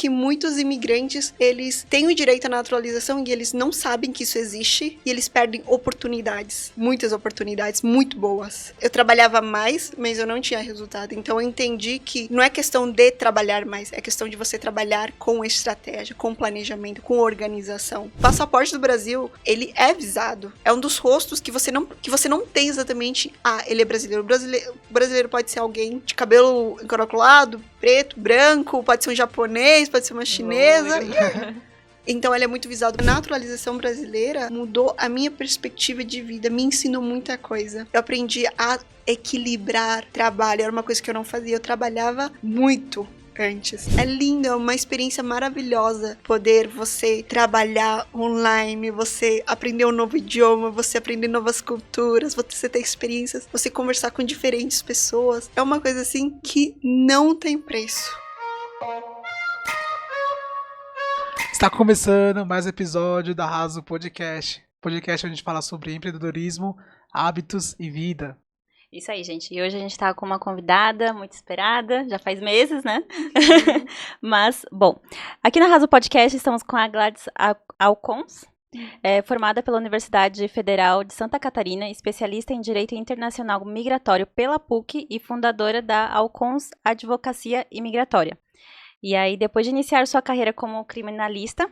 que muitos imigrantes, eles têm o direito à naturalização e eles não sabem que isso existe e eles perdem oportunidades, muitas oportunidades muito boas. Eu trabalhava mais, mas eu não tinha resultado. Então eu entendi que não é questão de trabalhar mais, é questão de você trabalhar com estratégia, com planejamento, com organização. O passaporte do Brasil, ele é visado. É um dos rostos que você não tem exatamente, ele é brasileiro. O brasileiro pode ser alguém de cabelo encaracolado, preto, branco, pode ser um japonês, pode ser uma chinesa. Então, ele é muito visado. A naturalização brasileira mudou a minha perspectiva de vida, me ensinou muita coisa. Eu aprendi a equilibrar trabalho, era uma coisa que eu não fazia. Eu trabalhava muito antes. É lindo, é uma experiência maravilhosa poder você trabalhar online, você aprender um novo idioma, você aprender novas culturas, você ter experiências, você conversar com diferentes pessoas. É uma coisa assim que não tem preço. Está começando mais um episódio da Arraso Podcast. Podcast onde a gente fala sobre empreendedorismo, hábitos e vida. Isso aí, gente. E hoje a gente tá com uma convidada muito esperada, já faz meses, né? Mas, bom, aqui na Arraso Podcast estamos com a Gladys Alcons, formada pela Universidade Federal de Santa Catarina, especialista em Direito Internacional Migratório pela PUC e fundadora da Alcons Advocacia Imigratória. E aí, depois de iniciar sua carreira como criminalista,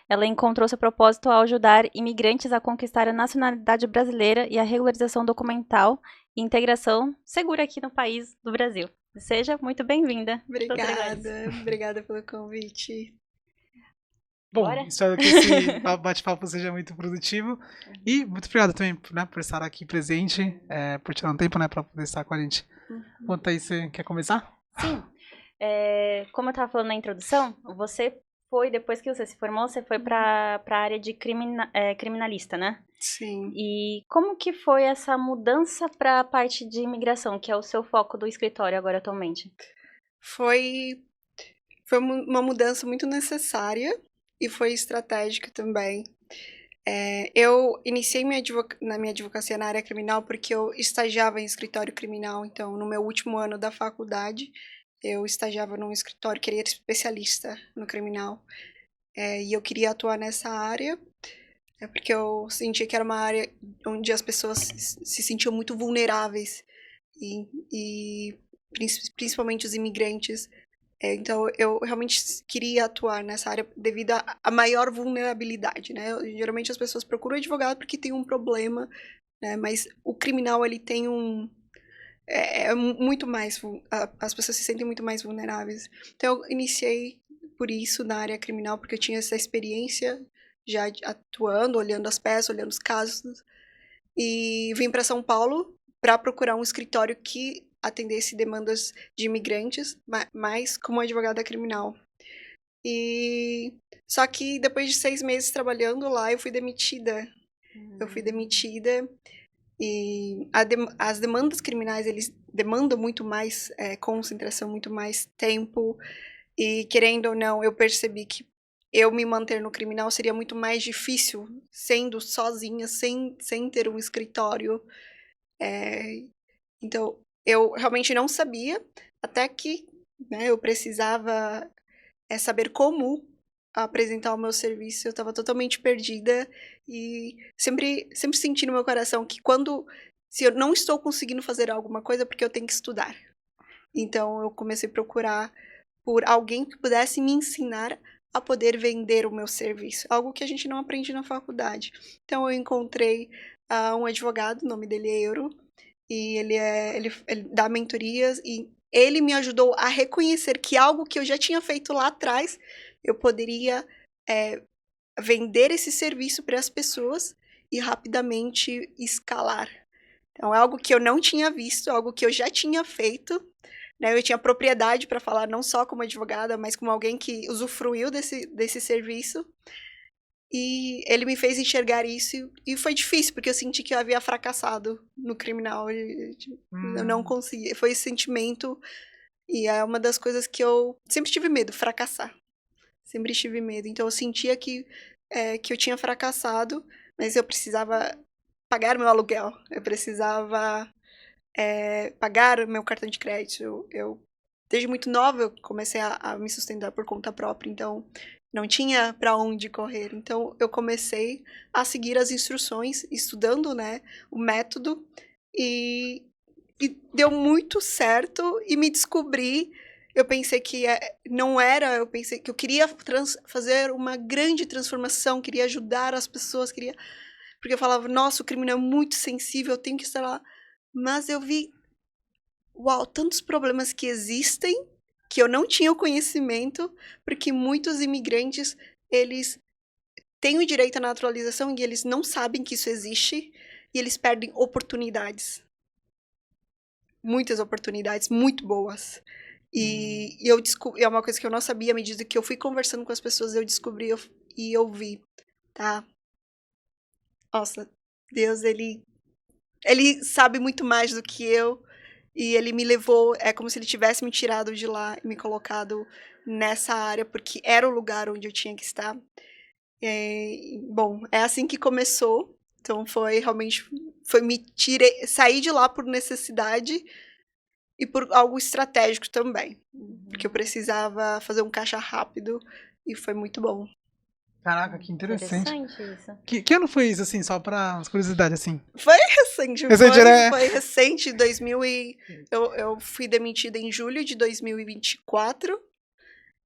ela encontrou seu propósito ao ajudar imigrantes a conquistar a nacionalidade brasileira e a regularização documental e integração segura aqui no país do Brasil. Seja muito bem-vinda. Obrigada pelo convite. Bom, espero que esse bate-papo seja muito produtivo. E muito obrigado também, né, por estar aqui presente, por tirar um tempo, né, para poder estar com a gente. Bom, Thaís, você quer começar? Sim. Como eu estava falando na introdução, depois que você se formou, você foi para a área de criminalista, né? Sim. E como que foi essa mudança para a parte de imigração, que é o seu foco do escritório agora atualmente? Foi uma mudança muito necessária e foi estratégica também. Eu iniciei na minha advocacia na área criminal porque eu estagiava em escritório criminal, então no meu último ano da faculdade eu estagiava num escritório, queria ser especialista no criminal, e eu queria atuar nessa área, porque eu sentia que era uma área onde as pessoas se sentiam muito vulneráveis, e principalmente os imigrantes. Então, eu realmente queria atuar nessa área devido à maior vulnerabilidade, né? Geralmente as pessoas procuram advogado porque tem um problema, né? Mas o criminal, ele tem muito mais, as pessoas se sentem muito mais vulneráveis. Então, eu iniciei por isso na área criminal, porque eu tinha essa experiência já atuando, olhando as peças, olhando os casos, e vim para São Paulo para procurar um escritório que atendesse demandas de imigrantes, mas como advogada criminal. Só que depois de 6 meses trabalhando lá, eu fui demitida. E as demandas criminais, eles demandam muito mais concentração, muito mais tempo. E querendo ou não, eu percebi que eu me manter no criminal seria muito mais difícil, sendo sozinha, sem ter um escritório. Então, eu realmente não sabia, até que, né, eu precisava saber como apresentar o meu serviço. Eu estava totalmente perdida e sempre senti no meu coração que se eu não estou conseguindo fazer alguma coisa, é porque eu tenho que estudar. Então, eu comecei a procurar por alguém que pudesse me ensinar a poder vender o meu serviço, algo que a gente não aprende na faculdade. Então, eu encontrei um advogado, o nome dele é Euro, e ele dá mentorias, e ele me ajudou a reconhecer que algo que eu já tinha feito lá atrás, eu poderia vender esse serviço para as pessoas e rapidamente escalar. Então, é algo que eu não tinha visto, algo que eu já tinha feito, né? Eu tinha propriedade para falar, não só como advogada, mas como alguém que usufruiu desse serviço. E ele me fez enxergar isso, e foi difícil, porque eu senti que eu havia fracassado no criminal. Eu não consegui, foi esse sentimento, e é uma das coisas que eu sempre tive medo, fracassar. Sempre tive medo. Então eu sentia que eu tinha fracassado, mas eu precisava pagar meu aluguel, eu precisava pagar meu cartão de crédito, eu desde muito nova eu comecei a me sustentar por conta própria, então não tinha para onde correr. Então eu comecei a seguir as instruções, estudando, né, o método, e deu muito certo e me descobri. Eu pensei que não era, eu pensei que eu queria fazer uma grande transformação, queria ajudar as pessoas, porque eu falava, nossa, o crime é muito sensível, eu tenho que estar lá. Mas eu vi, uau, tantos problemas que existem, que eu não tinha o conhecimento, porque muitos imigrantes, eles têm o direito à naturalização e eles não sabem que isso existe, e eles perdem oportunidades. Muitas oportunidades muito boas. E eu descobri, é uma coisa que eu não sabia, à medida que eu fui conversando com as pessoas, eu descobri e eu vi, tá? Nossa, Deus, ele sabe muito mais do que eu, e ele me levou, é como se ele tivesse me tirado de lá e me colocado nessa área, porque era o lugar onde eu tinha que estar. Bom, é assim que começou, então foi realmente, sair de lá por necessidade e por algo estratégico também, porque eu precisava fazer um caixa rápido e foi muito bom. Caraca, que interessante. Isso. Que ano foi isso, assim, só pra curiosidade, assim? Foi recente, foi recente, eu fui demitida em julho de 2024,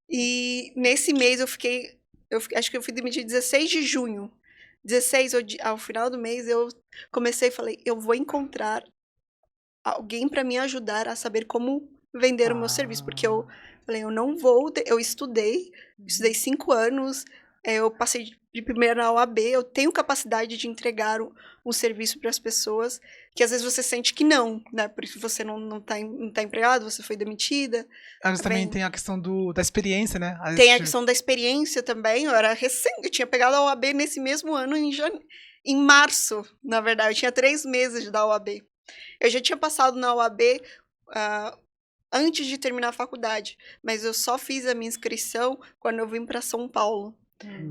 e nesse mês acho que eu fui demitida 16 de junho. 16, ao final do mês, eu comecei e falei, eu vou encontrar alguém para me ajudar a saber como vender o meu serviço, porque eu falei, eu não vou, eu estudei 5 anos, eu passei de primeira na OAB, eu tenho capacidade de entregar um serviço para as pessoas, que às vezes você sente que não, né, porque você não tá empregado, você foi demitida. Mas também tem a questão da experiência, né? Tem a questão da experiência também, eu tinha pegado a OAB nesse mesmo ano, em março, na verdade, eu tinha 3 meses da OAB. Eu já tinha passado na OAB antes de terminar a faculdade, mas eu só fiz a minha inscrição quando eu vim para São Paulo.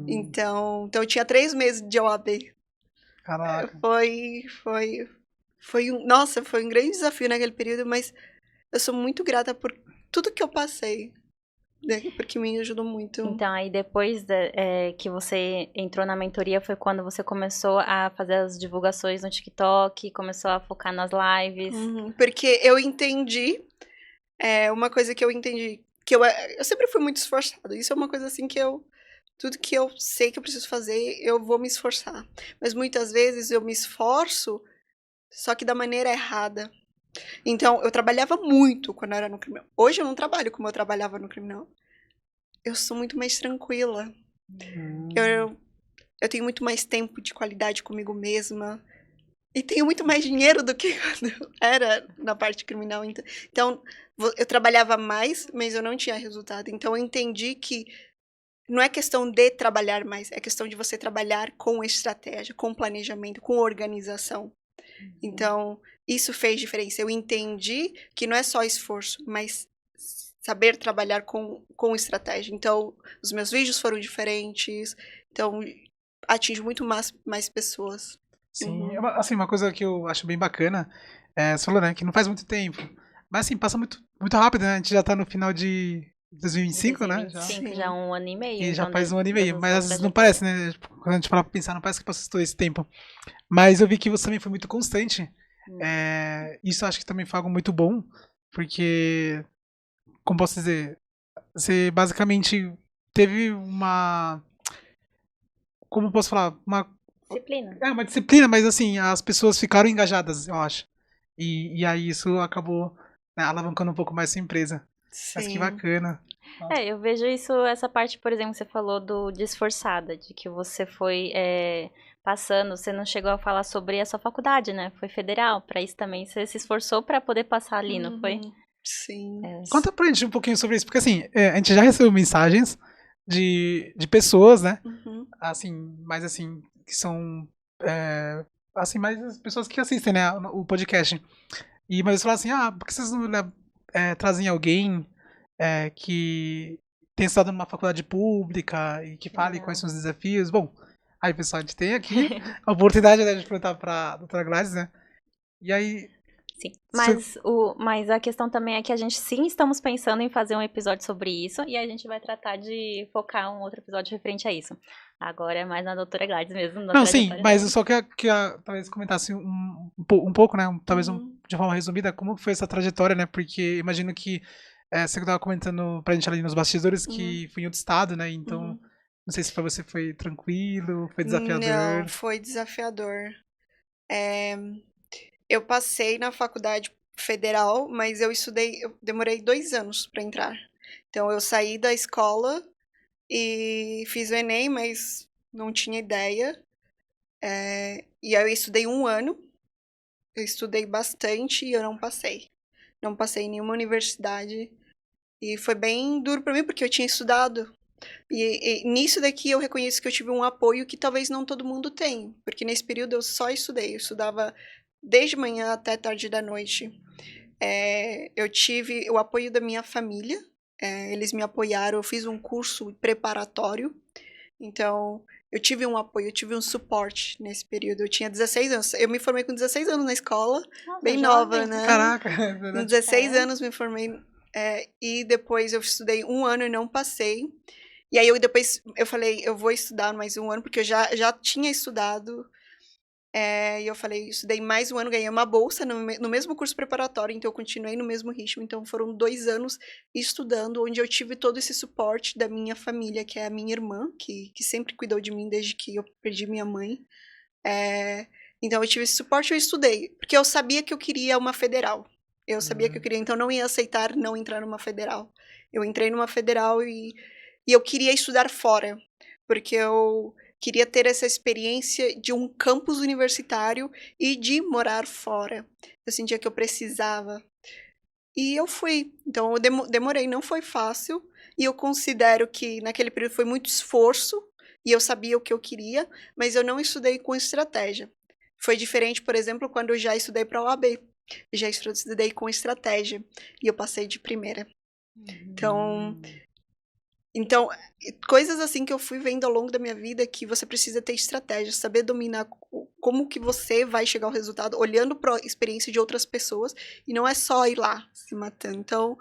Então eu tinha 3 meses de OAB. Caraca. Foi um grande desafio naquele período, mas eu sou muito grata por tudo que eu passei, né, porque me ajudou muito. Então, aí depois que você entrou na mentoria, foi quando você começou a fazer as divulgações no TikTok, começou a focar nas lives. Porque eu entendi, uma coisa que eu entendi, que eu sempre fui muito esforçada. Isso é uma coisa assim que tudo que eu sei que eu preciso fazer, eu vou me esforçar. Mas muitas vezes eu me esforço, só que da maneira errada. Então, eu trabalhava muito quando eu era no criminal. Hoje eu não trabalho como eu trabalhava no criminal. Eu sou muito mais tranquila. Eu tenho muito mais tempo de qualidade comigo mesma. E tenho muito mais dinheiro do que quando eu era na parte criminal. Então, eu trabalhava mais, mas eu não tinha resultado. Então, eu entendi que não é questão de trabalhar mais, é questão de você trabalhar com estratégia, com planejamento, com organização. Então, isso fez diferença. Eu entendi que não é só esforço, mas saber trabalhar com estratégia. Então, os meus vídeos foram diferentes. Então, atinge muito mais pessoas. Sim, assim, uma coisa que eu acho bem bacana, você falou, né, que não faz muito tempo. Mas, assim, passa muito, muito rápido, né? A gente já tá no final de 2025, né? 2025, já 1 ano e meio. E já faz 1 ano e meio. Mas às vezes não parece, né? Quando a gente fala pra pensar, não parece que passou todo esse tempo. Mas eu vi que você também foi muito constante. Isso acho que também foi algo muito bom. Porque, como posso dizer, você basicamente teve uma... Como posso falar? Disciplina. Uma disciplina, mas assim, as pessoas ficaram engajadas, eu acho. E aí isso acabou, né, alavancando um pouco mais sua empresa. Sim. Mas que bacana. Eu vejo essa parte, por exemplo, você falou de esforçada, de que você foi passando, você não chegou a falar sobre a sua faculdade, né? Foi federal, para isso também você se esforçou para poder passar ali, não foi? Sim. Conta pra gente um pouquinho sobre isso, porque assim, a gente já recebeu mensagens de pessoas, né? Assim, mais assim, que são assim, mais as pessoas que assistem, né, o podcast. Mas eles falam assim, por que vocês não trazem alguém que tem estudado numa faculdade pública e que fale quais são os desafios? Bom, aí pessoal, a gente tem aqui a oportunidade, né, de perguntar pra doutora Gladys, né? E aí, Sim, mas a questão também é que a gente sim estamos pensando em fazer um episódio sobre isso e a gente vai tratar de focar um outro episódio referente a isso. Agora é mais na doutora Gladys mesmo. Não, sim, mas eu só queria talvez comentasse um pouco, né, talvez de forma resumida, como foi essa trajetória, né, porque imagino que você estava comentando pra gente ali nos bastidores que foi em outro estado, né, então não sei se pra você foi tranquilo, foi desafiador. Não, foi desafiador. Eu passei na faculdade federal, mas eu demorei 2 anos para entrar. Então eu saí da escola e fiz o Enem, mas não tinha ideia. E aí eu estudei 1 ano, eu estudei bastante e eu não passei. Não passei em nenhuma universidade. E foi bem duro para mim, porque eu tinha estudado. E nisso daqui eu reconheço que eu tive um apoio que talvez não todo mundo tem. Porque nesse período eu só estudei. Eu estudava desde manhã até tarde da noite. Eu tive o apoio da minha família. Eles me apoiaram. Eu fiz um curso preparatório. Então, eu tive um apoio, eu tive um suporte nesse período. Eu tinha 16 anos. Eu me formei com 16 anos na escola. Nossa, bem nova, né? Caraca! Com 16 anos me formei. E depois eu estudei 1 ano e não passei. E aí depois eu falei, eu vou estudar mais 1 ano, porque eu já tinha estudado. E eu falei, estudei mais 1 ano, ganhei uma bolsa no mesmo curso preparatório, então eu continuei no mesmo ritmo. Então foram 2 anos estudando, onde eu tive todo esse suporte da minha família, que é a minha irmã, que sempre cuidou de mim desde que eu perdi minha mãe. Então eu tive esse suporte, eu estudei, porque eu sabia que eu queria uma federal. Eu sabia que eu queria, então não ia aceitar não entrar numa federal. Eu entrei numa federal e eu queria estudar fora, porque eu queria ter essa experiência de um campus universitário e de morar fora. Eu sentia que eu precisava. E eu fui. Então eu demorei, não foi fácil. E eu considero que naquele período foi muito esforço. E eu sabia o que eu queria, mas eu não estudei com estratégia. Foi diferente, por exemplo, quando eu já estudei para a OAB. Eu já estudei com estratégia. E eu passei de primeira. Então, coisas assim que eu fui vendo ao longo da minha vida, que você precisa ter estratégia, saber dominar como que você vai chegar ao resultado, olhando para a experiência de outras pessoas, e não é só ir lá se matando. Então,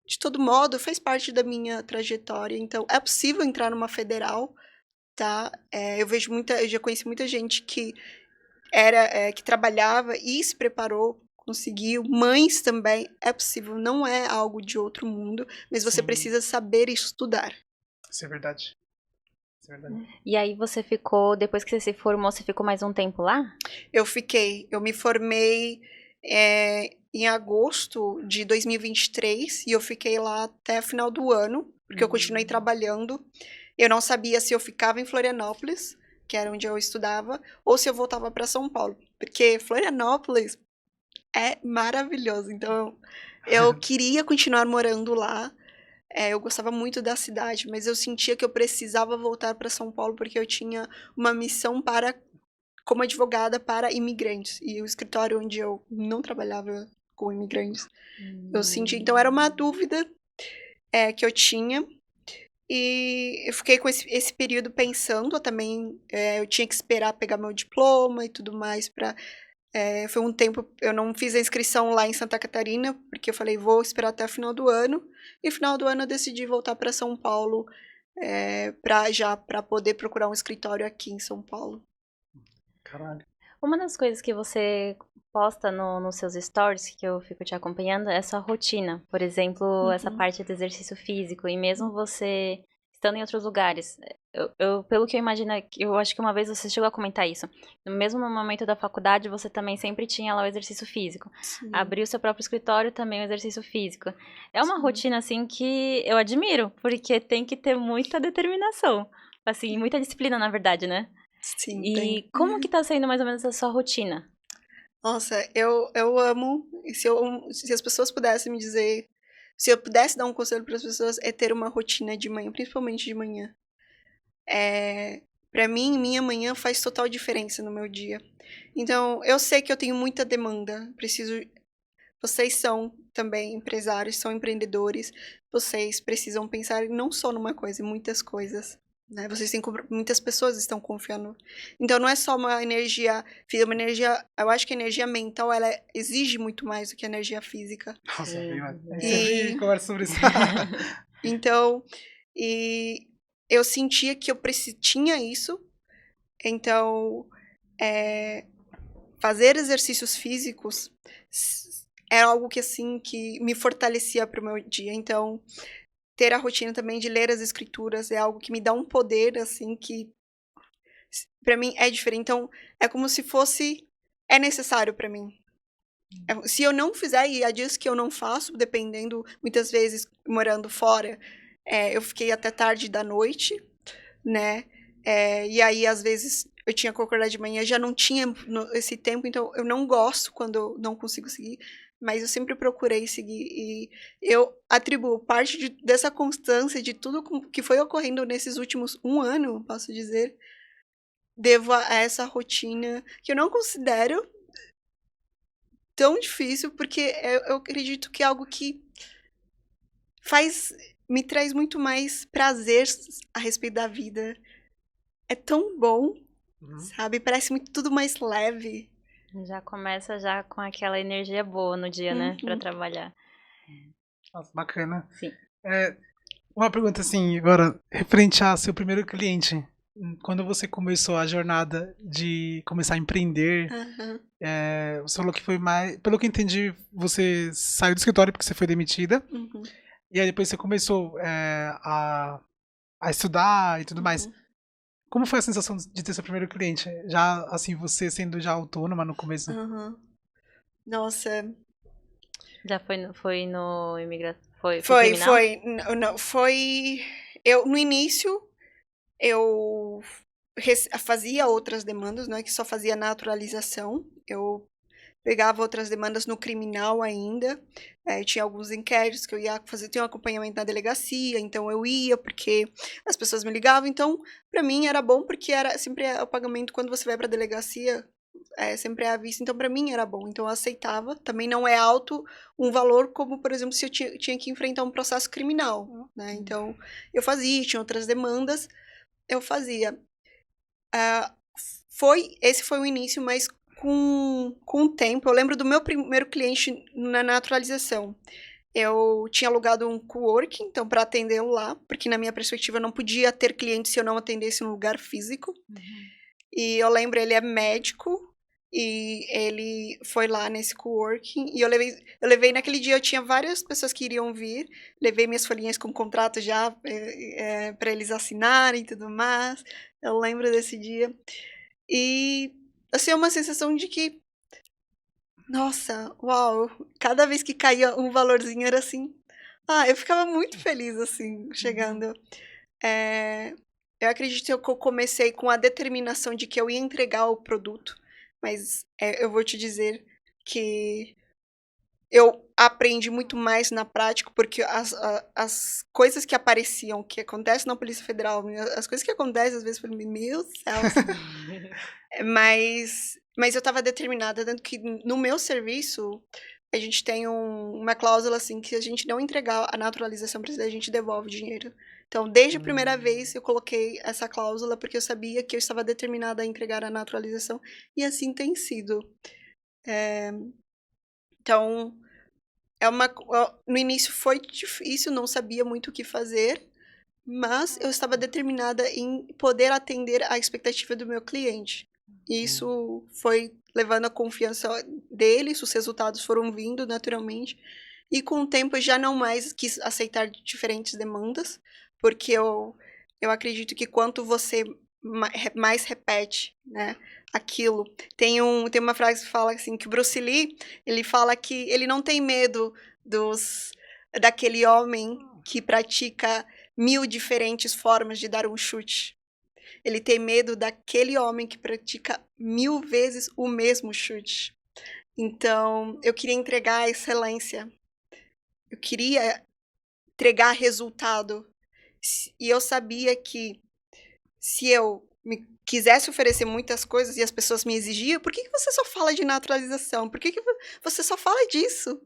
de todo modo, fez parte da minha trajetória. Então, é possível entrar numa federal, tá? Eu já conheci muita gente que que trabalhava e se preparou, conseguiu. Mães também, é possível, não é algo de outro mundo, mas você precisa saber estudar. Isso é verdade. E aí você ficou, depois que você se formou, você ficou mais um tempo lá? Eu me formei em agosto de 2023 e eu fiquei lá até o final do ano, porque eu continuei trabalhando. Eu não sabia se eu ficava em Florianópolis, que era onde eu estudava, ou se eu voltava para São Paulo, porque Florianópolis é maravilhoso. Então, eu queria continuar morando lá. Eu gostava muito da cidade, mas eu sentia que eu precisava voltar para São Paulo porque eu tinha uma missão como advogada para imigrantes. E o escritório onde eu não trabalhava com imigrantes, eu senti. Então, era uma dúvida que eu tinha. E eu fiquei com esse período pensando também. Eu tinha que esperar pegar meu diploma e tudo mais para. Foi um tempo, eu não fiz a inscrição lá em Santa Catarina, porque eu falei, vou esperar até o final do ano. E no final do ano eu decidi voltar para São Paulo, para poder procurar um escritório aqui em São Paulo. Caralho. Uma das coisas que você posta nos seus stories, que eu fico te acompanhando, é a sua rotina. Por exemplo, essa parte do exercício físico. E mesmo você estando em outros lugares. Pelo que eu imagino, eu acho que uma vez você chegou a comentar isso. Mesmo no momento da faculdade, você também sempre tinha lá o exercício físico. Sim. Abriu seu próprio escritório, também o exercício físico. É uma rotina, assim, que eu admiro, porque tem que ter muita determinação. Assim, muita disciplina, na verdade, né? Sim, e como que tá sendo mais ou menos a sua rotina? Nossa, eu amo. Se as pessoas pudessem me dizer, se eu pudesse dar um conselho para as pessoas, é ter uma rotina de manhã, principalmente de manhã. Para mim, minha manhã faz total diferença no meu dia. Então, eu sei que eu tenho muita demanda. Vocês são também empresários, são empreendedores. Vocês precisam pensar não só numa coisa, em muitas coisas. né? Muitas pessoas estão confiando. Então não é só uma energia física, uma energia, eu acho que a energia mental, ela exige muito mais do que a energia física. Nossa, sempre conversa sobre isso. Então, e eu sentia que eu tinha isso, então fazer exercícios físicos era algo que, assim, que me fortalecia para o meu dia. Então, ter a rotina também de ler as escrituras é algo que me dá um poder, assim, que para mim é diferente. Então, é como se fosse, é necessário para mim. Se eu não fizer, e há dias que eu não faço, dependendo, muitas vezes, morando fora, eu fiquei até tarde da noite, né? E aí, às vezes, eu tinha que acordar de manhã, já não tinha esse tempo, então eu não gosto quando eu não consigo seguir, mas eu sempre procurei seguir, e eu atribuo parte dessa constância, de tudo que foi ocorrendo nesses últimos 1 ano, posso dizer, devo a essa rotina, que eu não considero tão difícil, porque eu acredito que é algo que me traz muito mais prazer a respeito da vida. É tão bom, sabe? Parece tudo mais leve. Já começa já com aquela energia boa no dia, né? Pra trabalhar. Nossa, bacana. Sim. Uma pergunta assim, agora, referente a seu primeiro cliente. Quando você começou a jornada de começar a empreender, você falou que foi mais... Pelo que eu entendi, você saiu do escritório porque você foi demitida. E aí depois você começou a estudar e tudo mais. Como foi a sensação de ter seu primeiro cliente? Já, assim, você sendo já autônoma no começo? Nossa. Já foi no imigração? Foi. No início, eu fazia outras demandas, não é que só fazia naturalização. Eu pegava outras demandas no criminal ainda. Tinha alguns inquéritos que eu ia fazer, tinha um acompanhamento na delegacia, então eu ia porque as pessoas me ligavam. Então, para mim era bom, porque era sempre o pagamento quando você vai para a delegacia, sempre é à vista. Então, para mim era bom, então eu aceitava. Também não é alto um valor como, por exemplo, se eu tinha que enfrentar um processo criminal, né? Então, eu fazia, tinha outras demandas, eu fazia. Esse foi o início, mas com o tempo, eu lembro do meu primeiro cliente na naturalização. Eu tinha alugado um coworking, então, para atendê-lo lá, porque na minha perspectiva eu não podia ter cliente se eu não atendesse no lugar físico. E eu lembro, ele é médico, e ele foi lá nesse coworking, e eu levei naquele dia, eu tinha várias pessoas que iriam vir, levei minhas folhinhas com contrato já para eles assinarem e tudo mais. Eu lembro desse dia. E assim, é uma sensação de que, nossa, uau, cada vez que caía um valorzinho era assim, eu ficava muito feliz, assim, chegando. Eu acredito que eu comecei com a determinação de que eu ia entregar o produto, mas eu vou te dizer que eu aprendi muito mais na prática, porque as coisas que apareciam, que acontecem na Polícia Federal, as coisas que acontecem às vezes, eu falei, meu céu. Mas eu estava determinada, tanto que no meu serviço, a gente tem uma cláusula assim, que se a gente não entregar a naturalização brasileira, a gente devolve o dinheiro. Então, desde a primeira vez, eu coloquei essa cláusula, porque eu sabia que eu estava determinada a entregar a naturalização, e assim tem sido. Então, no início foi difícil, não sabia muito o que fazer, mas eu estava determinada em poder atender a expectativa do meu cliente. E isso foi levando a confiança deles, os resultados foram vindo naturalmente. E com o tempo eu já não mais quis aceitar diferentes demandas, porque eu acredito que quanto você mais repete, né, aquilo. Tem uma frase que fala assim, que o Bruce Lee, ele fala que ele não tem medo daquele homem que pratica 1000 diferentes formas de dar um chute. Ele tem medo daquele homem que pratica 1000 vezes o mesmo chute. Então, eu queria entregar a excelência. Eu queria entregar resultado. E eu sabia que se eu me quisesse oferecer muitas coisas e as pessoas me exigiam, por que você só fala de naturalização? Por que você só fala disso?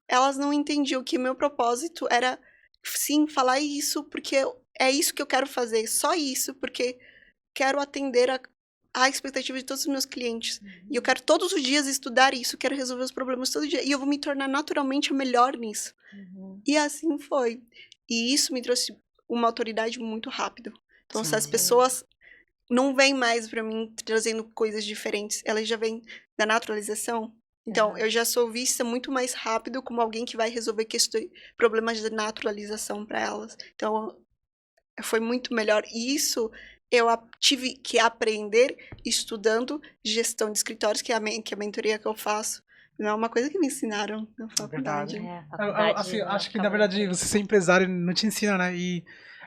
Elas não entendiam que o meu propósito era, sim, falar isso, porque é isso que eu quero fazer, só isso, porque quero atender a expectativa de todos os meus clientes. E eu quero todos os dias estudar isso, quero resolver os problemas todo dia. E eu vou me tornar naturalmente a melhor nisso. E assim foi. E isso me trouxe uma autoridade muito rápido. Então, se as pessoas não vêm mais para mim trazendo coisas diferentes, elas já vêm da naturalização. Então, eu já sou vista muito mais rápido como alguém que vai resolver problemas de naturalização para elas. Então, foi muito melhor. E isso eu tive que aprender estudando gestão de escritórios, que é a mentoria que eu faço. Não é uma coisa que me ensinaram na faculdade. Assim, acho que, na verdade, você ser empresário não te ensina, né? E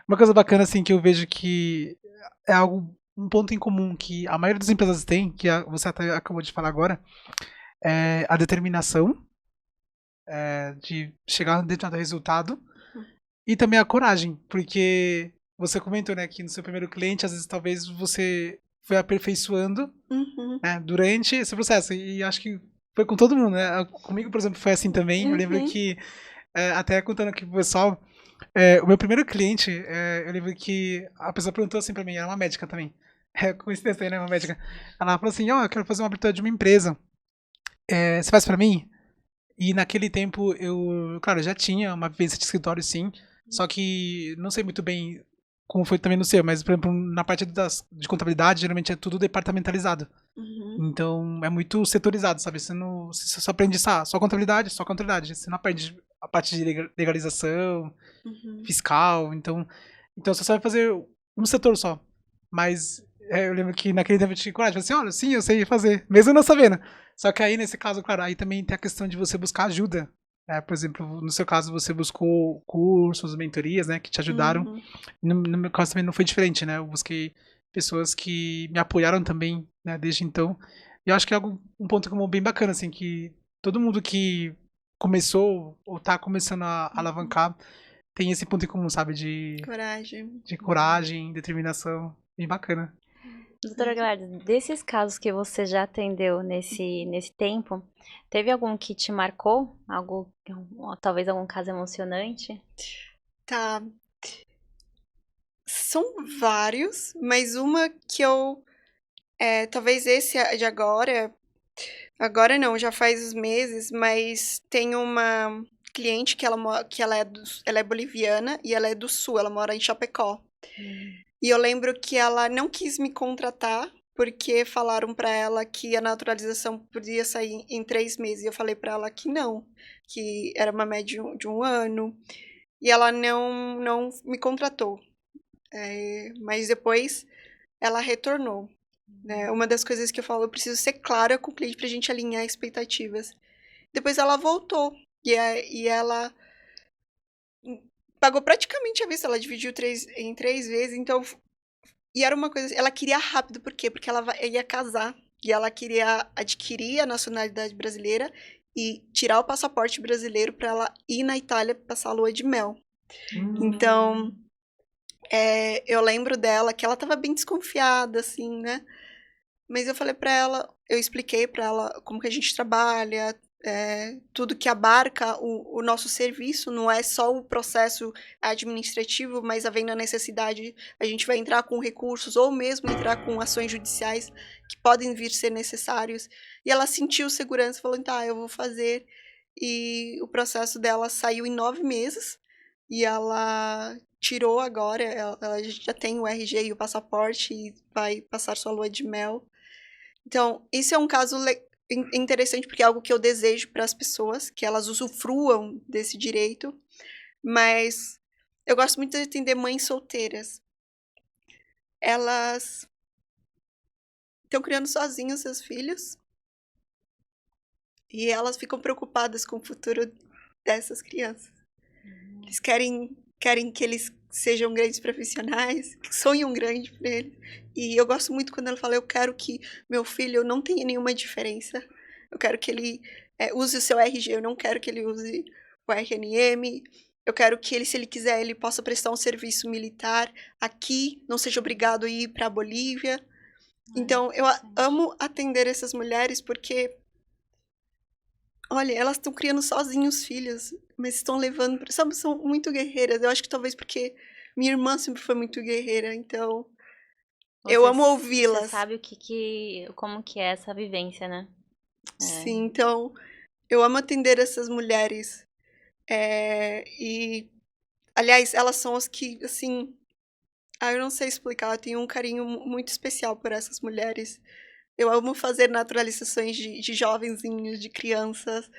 uma coisa bacana, assim, que eu vejo que é um ponto em comum que a maioria dos empresários tem, que você até acabou de falar agora, é a determinação de chegar dentro do resultado e também a coragem, porque você comentou, né, que no seu primeiro cliente, às vezes, talvez você foi aperfeiçoando né, durante esse processo, e acho que foi com todo mundo, né? Comigo, por exemplo, foi assim também. Eu lembro que, até contando aqui pro pessoal, o meu primeiro cliente, eu lembro que a pessoa perguntou assim pra mim, era uma médica também, coincidência aí, né, uma médica. Ela falou assim, eu quero fazer uma abertura de uma empresa, você faz pra mim? E naquele tempo, claro, eu já tinha uma vivência de escritório, sim, só que não sei muito bem como foi também no seu, mas, por exemplo, na parte de contabilidade, geralmente é tudo departamentalizado. Então, é muito setorizado, sabe? Você só aprende só contabilidade, Você não aprende a parte de legalização, fiscal. Então, você só vai fazer um setor só. Mas eu lembro que naquele tempo eu tinha coragem. Eu falei assim, olha, sim, eu sei fazer, mesmo não sabendo. Só que aí, nesse caso, claro, aí também tem a questão de você buscar ajuda. Por exemplo, no seu caso, você buscou cursos, mentorias, né, que te ajudaram. No meu caso também não foi diferente, né? Eu busquei pessoas que me apoiaram também, né, desde então. E eu acho que é um ponto comum bem bacana, assim, que todo mundo que começou ou tá começando a alavancar tem esse ponto em comum, sabe? De coragem, determinação. Bem bacana. Doutora Gladys, desses casos que você já atendeu nesse tempo, teve algum que te marcou? Talvez algum caso emocionante? Tá. São vários, mas uma que eu... talvez esse de agora... Agora não, já faz meses, mas tem uma cliente que ela é boliviana e ela é do sul, ela mora em Chapecó. E eu lembro que ela não quis me contratar porque falaram pra ela que a naturalização podia sair em 3 meses. E eu falei pra ela que não, que era uma média de 1 ano. E ela não me contratou. Mas depois ela retornou. Né? Uma das coisas que eu falo, eu preciso ser clara com o cliente pra gente alinhar expectativas. Depois ela voltou. E ela pagou praticamente a vista, ela dividiu em 3 vezes, então... E era uma coisa... Ela queria rápido, por quê? Porque ela ia casar, e ela queria adquirir a nacionalidade brasileira e tirar o passaporte brasileiro para ela ir na Itália passar a lua de mel. Então, eu lembro dela que ela tava bem desconfiada, assim, né? Mas eu falei para ela, eu expliquei para ela como que a gente trabalha, tudo que abarca o nosso serviço, não é só o processo administrativo, mas havendo a necessidade, a gente vai entrar com recursos ou mesmo entrar com ações judiciais que podem vir ser necessários. E ela sentiu segurança, falou, tá, eu vou fazer. E o processo dela saiu em 9 meses e ela tirou agora, ela já tem o RG e o passaporte e vai passar sua lua de mel. Então, isso é um caso interessante, porque é algo que eu desejo para as pessoas, que elas usufruam desse direito, mas eu gosto muito de atender mães solteiras. Elas estão criando sozinhas seus filhos e elas ficam preocupadas com o futuro dessas crianças. Eles querem que eles sejam grandes profissionais, sonham grande para eles. E eu gosto muito quando ela fala, eu quero que meu filho não tenha nenhuma diferença. Eu quero que ele use o seu RG, eu não quero que ele use o RNM. Eu quero que ele, se ele quiser, ele possa prestar um serviço militar aqui, não seja obrigado a ir para a Bolívia. Então, eu amo atender essas mulheres porque, olha, elas estão criando sozinhos filhos, mas estão levando... Sabe, são muito guerreiras. Eu acho que talvez porque Minha irmã sempre foi muito guerreira, então eu amo ouvi-las. Você sabe como que é essa vivência, né? Sim, então eu amo atender essas mulheres. E, aliás, elas são as que, assim, eu não sei explicar, eu tenho um carinho muito especial por essas mulheres. Eu amo fazer naturalizações de jovenzinhos, de crianças,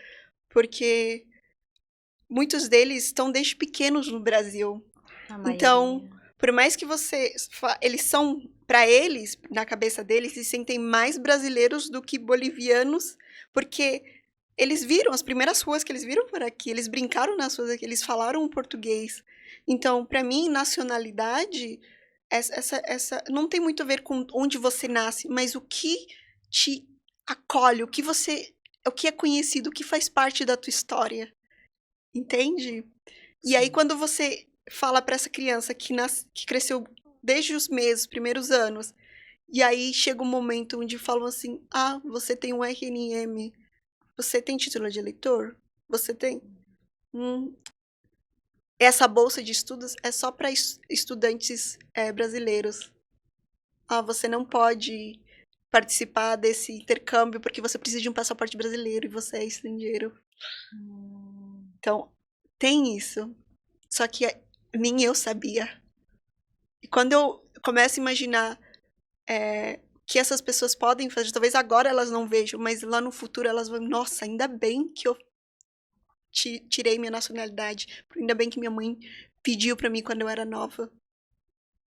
porque muitos deles estão desde pequenos no Brasil. Então, por mais que eles são, para eles, na cabeça deles, se sentem mais brasileiros do que bolivianos, porque eles viram as primeiras ruas que eles viram por aqui, eles brincaram nas ruas aqui, eles falaram português. Então, para mim, nacionalidade, essa não tem muito a ver com onde você nasce, mas o que te acolhe, o que é conhecido, o que faz parte da tua história. Entende? E aí, quando você fala para essa criança que cresceu desde os primeiros anos, e aí chega um momento onde falam assim: você tem um RNM, você tem título de eleitor? Você tem? Essa bolsa de estudos é só para estudantes brasileiros. Você não pode participar desse intercâmbio porque você precisa de um passaporte brasileiro e você é estrangeiro. Então, tem isso. Só que nem eu sabia. E quando eu começo a imaginar que essas pessoas podem fazer, talvez agora elas não vejam, mas lá no futuro elas vão, nossa, ainda bem que eu tirei minha nacionalidade, ainda bem que minha mãe pediu pra mim quando eu era nova.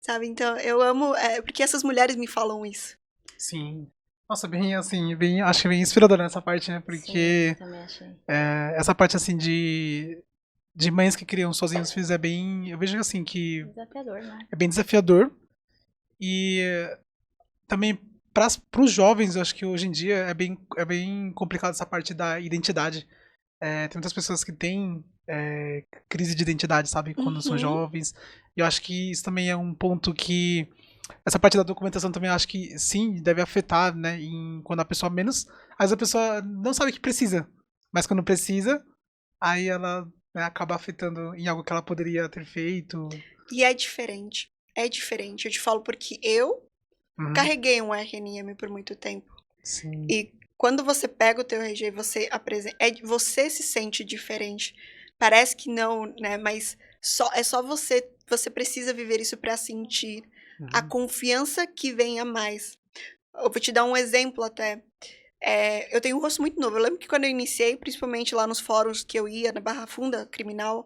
Sabe? Então, eu amo, porque essas mulheres me falam isso. Sim. Nossa, bem assim, acho que bem inspiradora nessa parte, né? Porque sim, também achei. Essa parte assim de mães que criam sozinhos os filhos é bem, eu vejo assim que desafiador, né? É bem desafiador. E também para os jovens, eu acho que hoje em dia é bem complicado essa parte da identidade. Tem muitas pessoas que têm crise de identidade, sabe, quando são jovens. E eu acho que isso também é um ponto que essa parte da documentação também acho que sim, deve afetar, né, quando a pessoa menos, às vezes a pessoa não sabe que precisa, mas quando precisa, aí ela acaba afetando em algo que ela poderia ter feito. E é diferente. É diferente. Eu te falo porque eu carreguei um RNM por muito tempo. Sim. E quando você pega o teu RG e você apresenta, você se sente diferente. Parece que não, né? Mas é só você precisa viver isso para sentir a confiança que vem a mais. Eu vou te dar um exemplo até. Eu tenho um rosto muito novo. Eu lembro que quando eu iniciei, principalmente lá nos fóruns que eu ia, na Barra Funda Criminal,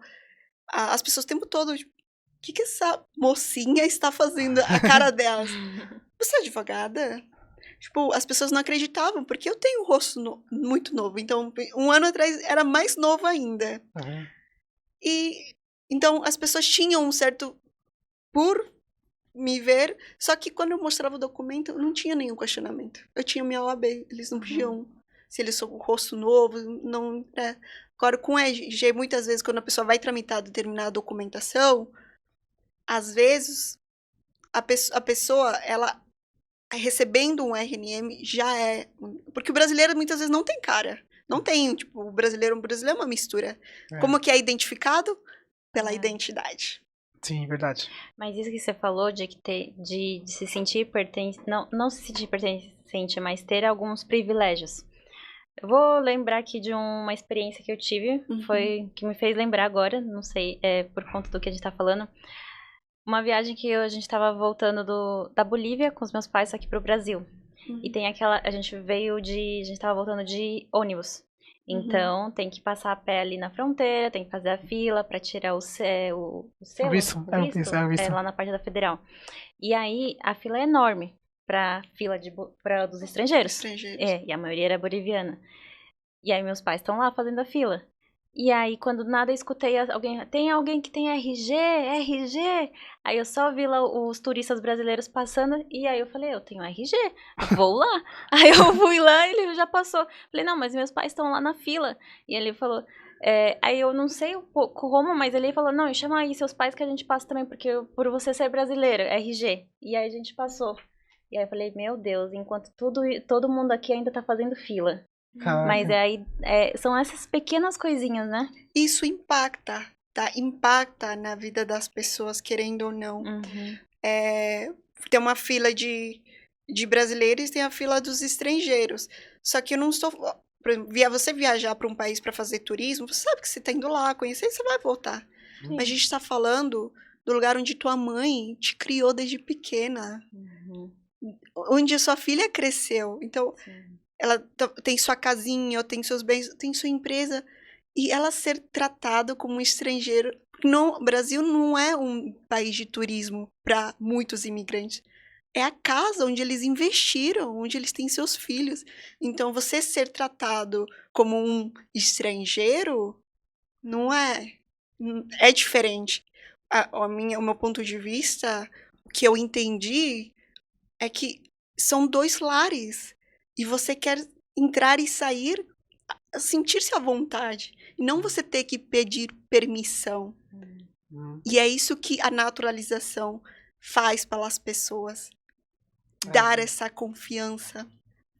as pessoas o tempo todo, tipo, o que essa mocinha está fazendo? A cara delas. Você é advogada? Tipo, as pessoas não acreditavam, porque eu tenho um rosto muito novo. Então, um ano atrás era mais novo ainda. E então as pessoas tinham um certo por me ver, só que quando eu mostrava o documento, não tinha nenhum questionamento. Eu tinha minha OAB, eles não podiam. Se eles são com rosto novo, não. Agora, com RG, muitas vezes, quando a pessoa vai tramitar determinada documentação, às vezes a pessoa, ela recebendo um RNM já é. Porque o brasileiro muitas vezes não tem cara. Não tem, tipo, o brasileiro é uma mistura. Como que é identificado? Pela identidade. Sim, verdade. Mas isso que você falou de se sentir pertencente, não se sentir pertencente, mas ter alguns privilégios. Eu vou lembrar aqui de uma experiência que eu tive, que me fez lembrar agora, não sei, por conta do que a gente tá falando. Uma viagem que a gente tava voltando da Bolívia com os meus pais aqui pro Brasil. E tem a gente tava voltando de ônibus. Então, tem que passar a pé ali na fronteira, tem que fazer a fila pra tirar o selo, visto. Lá na parte da Federal. E aí, a fila é enorme pra fila dos estrangeiros. E a maioria era boliviana. E aí, meus pais estão lá fazendo a fila. E aí, quando nada, eu escutei tem alguém que tem RG? Aí eu só vi lá os turistas brasileiros passando, e aí eu falei, eu tenho RG, vou lá. Aí eu fui lá e ele já passou. Falei, não, mas meus pais estão lá na fila. E ele falou, aí eu não sei como, mas ele falou, não, chama aí seus pais que a gente passa também, porque por você ser brasileiro, RG. E aí a gente passou. E aí eu falei, meu Deus, enquanto todo mundo aqui ainda tá fazendo fila. Mas aí são essas pequenas coisinhas, né? Isso impacta, viajar impacta na vida das pessoas, querendo ou não. Uhum. Tem uma fila de brasileiros e tem a fila dos estrangeiros. Só que eu não estou... Por exemplo, você viajar para um país para fazer turismo, você sabe que você está indo lá, conhecer, e você vai voltar. Sim. Mas a gente está falando do lugar onde tua mãe te criou desde pequena. Uhum. Onde a sua filha cresceu. Então, Sim. ela tem sua casinha, tem seus bens, tem sua empresa. E ela ser tratada como um estrangeiro... O Brasil não é um país de turismo para muitos imigrantes. É a casa onde eles investiram, onde eles têm seus filhos. Então, você ser tratado como um estrangeiro não é... É diferente. O meu ponto de vista, o que eu entendi, é que são dois lares. E você quer entrar e sair, sentir-se à vontade. E não você ter que pedir permissão. E é isso que a naturalização faz pelas pessoas. Dar essa confiança.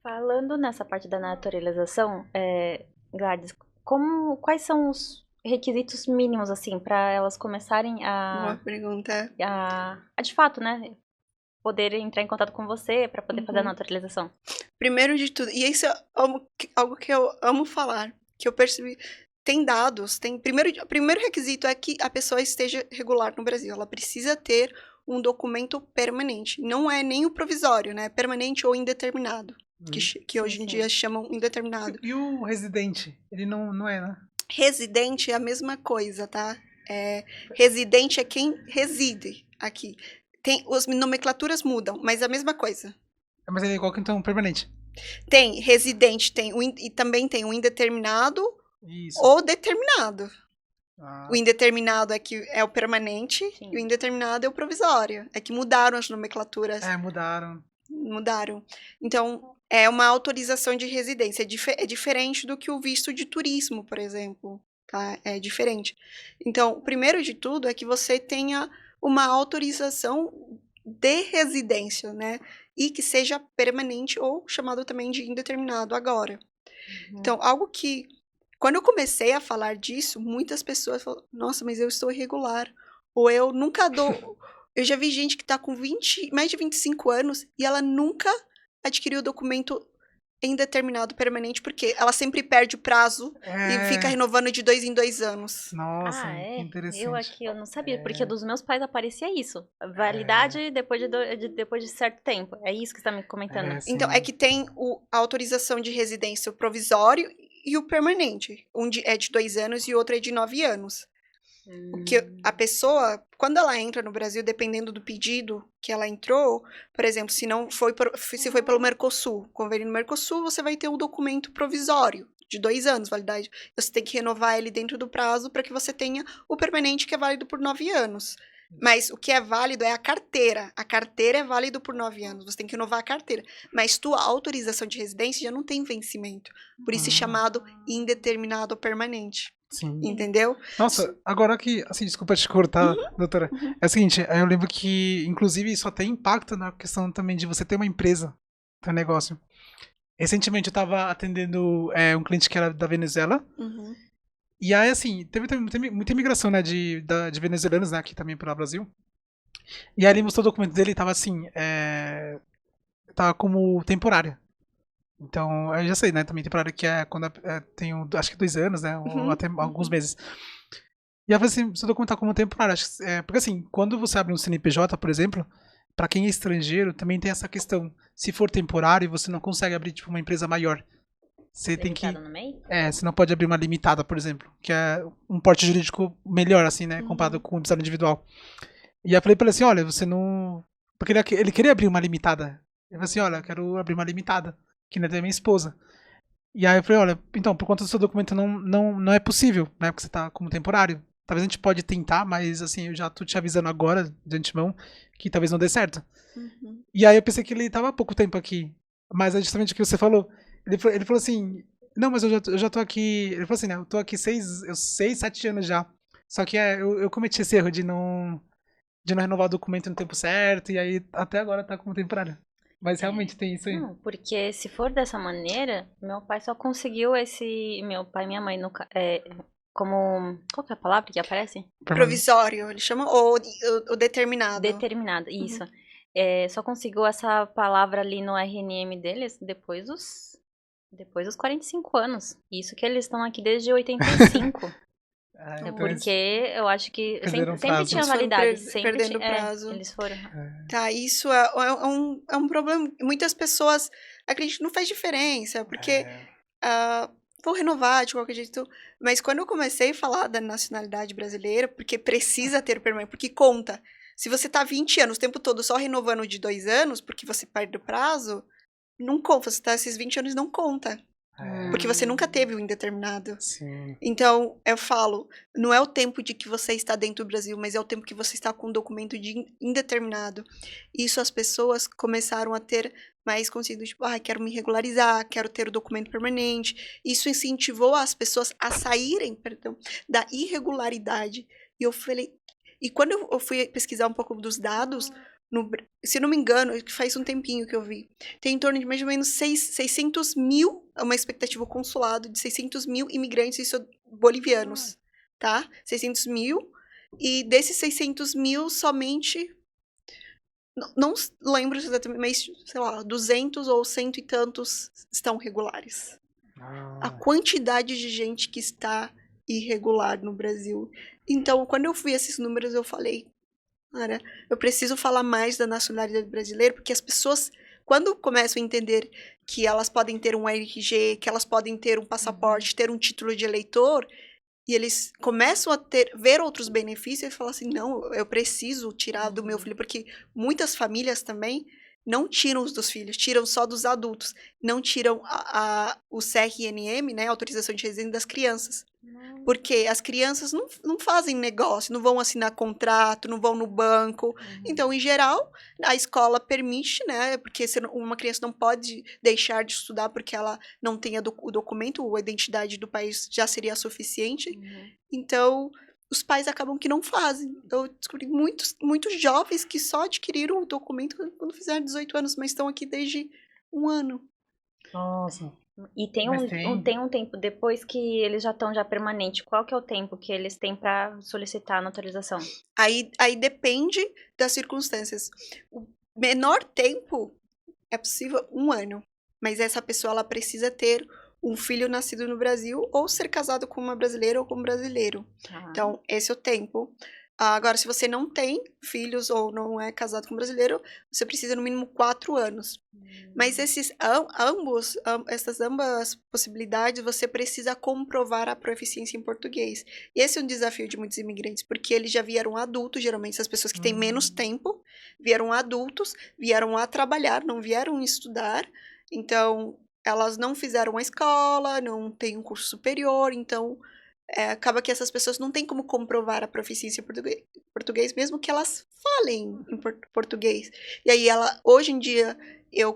Falando nessa parte da naturalização, Gladys, quais são os requisitos mínimos, assim, para elas começarem Boa pergunta. a de fato, né, poder entrar em contato com você para poder fazer a naturalização? Primeiro de tudo, e isso é algo que eu amo falar, que eu percebi, tem dados, o primeiro requisito é que a pessoa esteja regular no Brasil, ela precisa ter um documento permanente, não é nem o provisório, né, permanente ou indeterminado, que hoje em dia chamam indeterminado. E o residente, ele não é, né? Residente é a mesma coisa, tá? Residente é quem reside aqui. As nomenclaturas mudam, mas é a mesma coisa. Mas ele é igual que então permanente. Tem residente, e também tem o indeterminado ou determinado. O indeterminado é o permanente. Sim. E o indeterminado é o provisório. É que mudaram as nomenclaturas. Mudaram. Então, é uma autorização de residência. É diferente do que o visto de turismo, por exemplo. Tá? É diferente. Então, o primeiro de tudo é que você tenha uma autorização de residência, né? E que seja permanente ou chamado também de indeterminado agora. Uhum. Então, algo que... Quando eu comecei a falar disso, muitas pessoas falaram, nossa, mas eu estou irregular. Ou eu nunca dou... Eu já vi gente que está com mais de 25 anos e ela nunca adquiriu o documento indeterminado permanente, porque ela sempre perde o prazo e fica renovando de 2 em 2 anos. Nossa, que interessante. Eu não sabia, porque dos meus pais aparecia isso. Validade depois de certo tempo. É isso que você está me comentando. Então, é que tem a autorização de residência, o provisório e o permanente. Um é de 2 anos e o outro é de 9 anos. Porque a pessoa, quando ela entra no Brasil, dependendo do pedido que ela entrou, por exemplo, se foi pelo Mercosul, convênio no Mercosul, você vai ter um documento provisório de 2 anos, validade. Você tem que renovar ele dentro do prazo para que você tenha o permanente, que é válido por 9 anos. Mas o que é válido é a carteira. A carteira é válida por 9 anos. Você tem que renovar a carteira. Mas tua autorização de residência já não tem vencimento. Por isso é chamado indeterminado ou permanente. Sim. Entendeu? Nossa, agora que... Assim, desculpa te cortar, doutora. É o seguinte, eu lembro que, inclusive, isso até impacta na questão também de você ter uma empresa, ter um negócio. Recentemente eu estava atendendo um cliente que era da Venezuela. E aí, assim, teve muita imigração, né, de venezuelanos, né, aqui também pelo Brasil. E aí ele mostrou o documento dele e tava assim, tava como temporária. Então, eu já sei, né, também temporária que é quando tenho, acho que 2 anos, né, ou até alguns meses. E aí eu falei assim, seu documento tá como temporário. Porque assim, quando você abre um CNPJ, por exemplo, para quem é estrangeiro, também tem essa questão. Se for temporário, você não consegue abrir, tipo, uma empresa maior. Você tem que... no meio? Você não pode abrir uma limitada, por exemplo, que é um porte jurídico melhor, assim, né, comparado com o empresário individual. E aí eu falei pra ele assim, olha, você não... Porque ele queria abrir uma limitada. Ele falou assim, olha, eu quero abrir uma limitada, que não é da minha esposa. E aí eu falei, olha, então, por conta do seu documento não é possível, né, porque você tá como temporário. Talvez a gente pode tentar, mas assim, eu já tô te avisando agora, de antemão, que talvez não dê certo. E aí eu pensei que ele tava há pouco tempo aqui. Mas é justamente o que você falou. Ele falou assim, não, mas eu já tô aqui... Ele falou assim, né, eu tô aqui 7 anos já. Só que eu cometi esse erro de não renovar o documento no tempo certo, e aí até agora tá como temporário. Mas realmente tem isso aí. Não, porque se for dessa maneira, meu pai só conseguiu meu pai e minha mãe, como... Qual que é a palavra que aparece? Provisório, ele chama, ou determinado. Determinado, isso. Só conseguiu essa palavra ali no RNM deles depois dos 45 anos. Isso que eles estão aqui desde 85. Então porque eu acho que sempre tinha Eles validade. foram perdendo prazo. Eles foram. Tá, isso é um problema. Muitas pessoas acreditam que não faz diferença, porque vou renovar de qualquer jeito. Mas quando eu comecei a falar da nacionalidade brasileira, porque precisa ter permanência, porque conta. Se você tá 20 anos o tempo todo só renovando de 2 anos, porque você perde o prazo, não conta. Você tá esses 20 anos não conta. Porque você nunca teve o indeterminado. Sim. Então, eu falo, não é o tempo de que você está dentro do Brasil, mas é o tempo que você está com um documento de indeterminado. Isso as pessoas começaram a ter mais consciência, tipo, quero me regularizar, quero ter o documento permanente. Isso incentivou as pessoas a saírem, da irregularidade. E eu falei, e quando eu fui pesquisar um pouco dos dados, se não me engano, faz um tempinho que eu vi, tem em torno de mais ou menos 600 mil, uma expectativa consulado de 600 mil imigrantes, isso bolivianos, tá? 600 mil, e desses 600 mil, somente, não lembro exatamente, mas, sei lá, 200 ou 100 e tantos estão regulares. A quantidade de gente que está irregular no Brasil. Então, quando eu vi esses números, eu falei, cara, eu preciso falar mais da nacionalidade brasileira, porque as pessoas, quando começam a entender que elas podem ter um RG, que elas podem ter um passaporte, ter um título de eleitor, e eles começam a ver outros benefícios, e falam assim, não, eu preciso tirar do meu filho, porque muitas famílias também não tiram os dos filhos, tiram só dos adultos, não tiram o CRNM, né, autorização de residência das crianças. Porque as crianças não fazem negócio, não vão assinar contrato, não vão no banco. Então, em geral, a escola permite, né? Porque uma criança não pode deixar de estudar porque ela não tem o documento, ou a identidade do país já seria suficiente. Então, os pais acabam que não fazem. Eu descobri muitos jovens que só adquiriram o documento quando fizeram 18 anos, mas estão aqui desde 1 ano. Nossa. E tem um tempo depois que eles já estão permanente. Qual que é o tempo que eles têm para solicitar a naturalização? Aí depende das circunstâncias. O menor tempo é possível 1 ano. Mas essa pessoa ela precisa ter um filho nascido no Brasil ou ser casado com uma brasileira ou com um brasileiro. Então, esse é o tempo. Agora, se você não tem filhos ou não é casado com um brasileiro, você precisa no mínimo 4 anos. Mas essas ambas possibilidades, você precisa comprovar a proficiência em português. E esse é um desafio de muitos imigrantes, porque eles já vieram adultos, geralmente essas pessoas que têm menos tempo, vieram adultos, vieram a trabalhar, não vieram estudar. Então, elas não fizeram a escola, não têm um curso superior, então acaba que essas pessoas não têm como comprovar a proficiência em português, mesmo que elas falem em português. E aí, hoje em dia, eu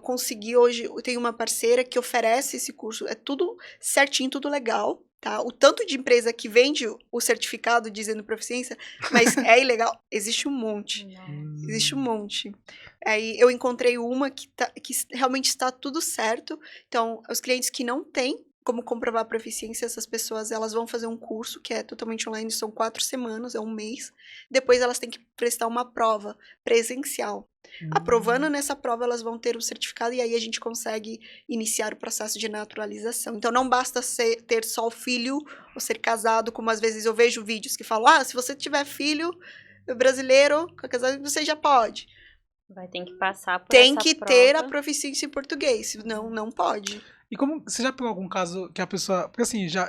tenho uma parceira que oferece esse curso, é tudo certinho, tudo legal, tá? O tanto de empresa que vende o certificado dizendo proficiência, mas é ilegal, existe um monte. Existe um monte. Aí eu encontrei uma que realmente está tudo certo. Então, os clientes que não têm como comprovar a proficiência, essas pessoas elas vão fazer um curso que é totalmente online, são 4 semanas, é 1 mês. Depois elas têm que prestar uma prova presencial. Aprovando nessa prova, elas vão ter o certificado e aí a gente consegue iniciar o processo de naturalização. Então, não basta ter só o filho ou ser casado, como às vezes eu vejo vídeos que falam, se você tiver filho brasileiro, casado, você já pode. Vai ter que passar por Tem essa que prova. ter a proficiência em português, senão não pode. E como você já pegou algum caso que a pessoa... Porque assim, já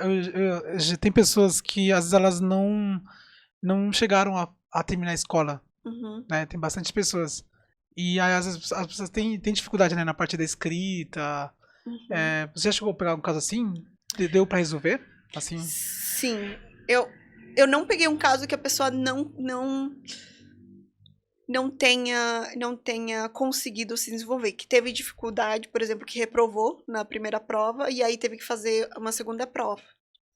tem pessoas que às vezes elas não chegaram a terminar a escola, né? Tem bastante pessoas. E aí às vezes as pessoas têm dificuldade, né, na parte da escrita. Você já chegou a pegar um caso assim? Deu pra resolver? Assim? Sim. Eu não peguei um caso que a pessoa não tenha conseguido se desenvolver, que teve dificuldade, por exemplo, que reprovou na primeira prova e aí teve que fazer uma segunda prova,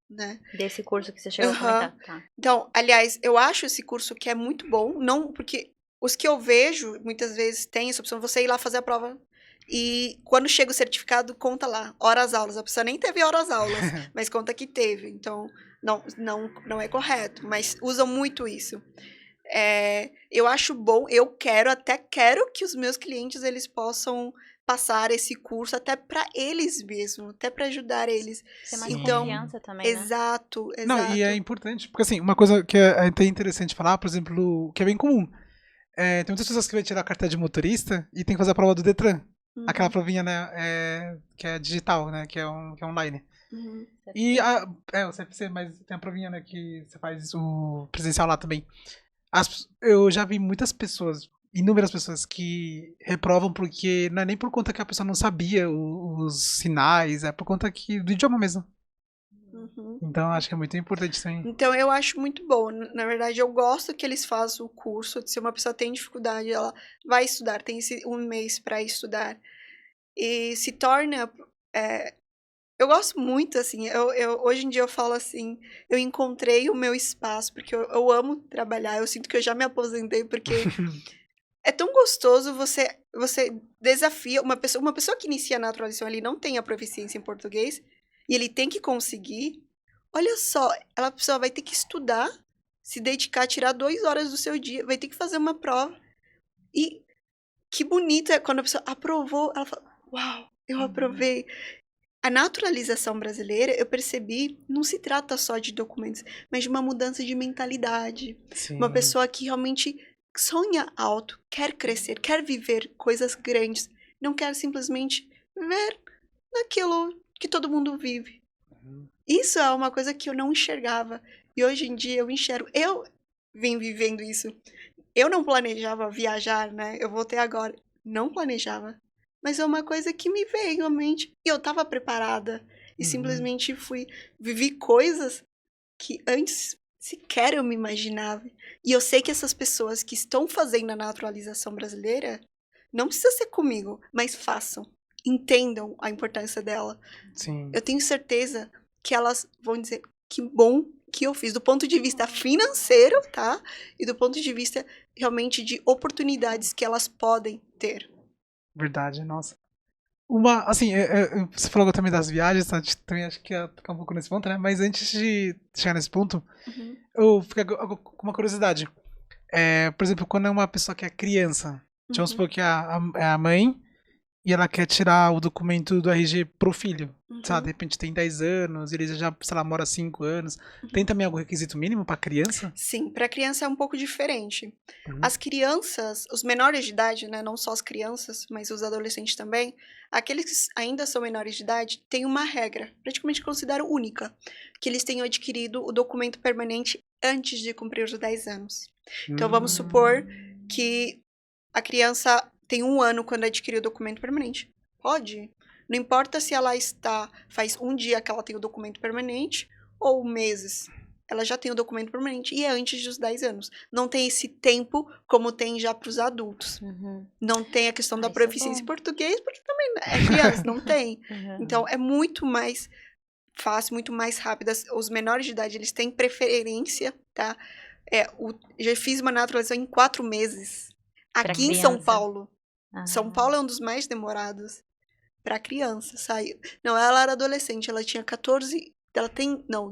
né? Desse curso que você chegou a comentar. Tá. Então, aliás, eu acho esse curso que é muito bom, não porque os que eu vejo, muitas vezes tem essa opção, você ir lá fazer a prova e quando chega o certificado, conta lá, horas aulas. A pessoa nem teve horas aulas, mas conta que teve. Então, não é correto, mas usam muito isso. Eu acho bom, até quero que os meus clientes, eles possam passar esse curso até para eles mesmos, até para ajudar eles. Ter mais Então, confiança também, né? exato. Não, e é importante, porque assim, uma coisa que é até interessante falar, por exemplo, que é bem comum. Tem muitas pessoas que vão tirar a carta de motorista e tem que fazer a prova do Detran. Aquela provinha, né, que é digital, né, que é online. E o CFC, mas tem a provinha, né, que você faz o presencial lá também. Eu já vi muitas pessoas, inúmeras pessoas que reprovam porque não é nem por conta que a pessoa não sabia os sinais, é por conta do idioma mesmo. Então acho que é muito importante também. Então eu acho muito bom. Na verdade, eu gosto que eles façam o curso. Se uma pessoa tem dificuldade, ela vai estudar, tem esse 1 mês para estudar. E se torna. Eu gosto muito, assim. Hoje em dia eu falo assim: eu encontrei o meu espaço, porque eu amo trabalhar. Eu sinto que eu já me aposentei, porque é tão gostoso você desafia uma pessoa que inicia a naturalização, ele não tem a proficiência em português, e ele tem que conseguir. Olha só, a pessoa vai ter que estudar, se dedicar, tirar 2 horas do seu dia, vai ter que fazer uma prova. E que bonito é quando a pessoa aprovou, ela fala, uau, eu aprovei. A naturalização brasileira, eu percebi, não se trata só de documentos, mas de uma mudança de mentalidade. Sim. Uma pessoa que realmente sonha alto, quer crescer, quer viver coisas grandes, não quer simplesmente viver naquilo que todo mundo vive. Isso é uma coisa que eu não enxergava. E hoje em dia eu enxergo. Eu vim vivendo isso. Eu não planejava viajar, né? Eu voltei agora. Não planejava. Mas é uma coisa que me veio à mente. E eu estava preparada. E simplesmente vivi coisas que antes sequer eu me imaginava. E eu sei que essas pessoas que estão fazendo a naturalização brasileira, não precisa ser comigo, mas façam. Entendam a importância dela. Sim. Eu tenho certeza que elas vão dizer que bom que eu fiz, do ponto de vista financeiro, tá? E do ponto de vista realmente de oportunidades que elas podem ter. Verdade, nossa. Assim, você falou também das viagens, tá? Também acho que ia ficar um pouco nesse ponto, né? Mas antes de chegar nesse ponto, eu fico com uma curiosidade. Por exemplo, quando é uma pessoa que é criança, vamos supor que é a mãe e ela quer tirar o documento do RG pro filho. Sei lá, de repente tem 10 anos, ele já, sei lá, mora 5 anos. Tem também algum requisito mínimo pra criança? Sim, pra criança é um pouco diferente. As crianças, os menores de idade, né, não só as crianças, mas os adolescentes também, aqueles que ainda são menores de idade, tem uma regra, praticamente considero única, que eles tenham adquirido o documento permanente antes de cumprir os 10 anos. Então vamos supor que a criança tem 1 ano quando adquiriu o documento permanente. Pode. Não importa se ela faz 1 dia que ela tem o documento permanente ou meses. Ela já tem o documento permanente e é antes dos 10 anos. Não tem esse tempo como tem já para os adultos. Não tem a questão da proficiência em português, porque também é criança, não tem. Então é muito mais fácil, muito mais rápido. Os menores de idade, eles têm preferência, tá? Já fiz uma naturalização em 4 meses. Aqui em São Paulo. São Paulo é um dos mais demorados para criança sair. Não, ela era adolescente, ela tinha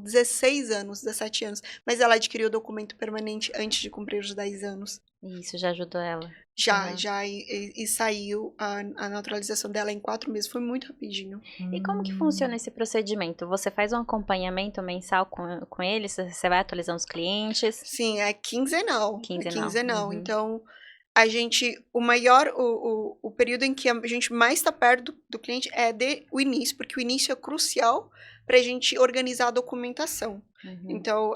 16 anos, 17 anos, mas ela adquiriu o documento permanente antes de cumprir os 10 anos. Isso já ajudou ela? Já, e saiu a naturalização dela em 4 meses, foi muito rapidinho. E como que funciona esse procedimento? Você faz um acompanhamento mensal com eles? Você vai atualizando os clientes? Sim, é quinzenal. Quinzenal. Então, o período em que a gente mais está perto do cliente é o início, porque o início é crucial para a gente organizar a documentação. Então,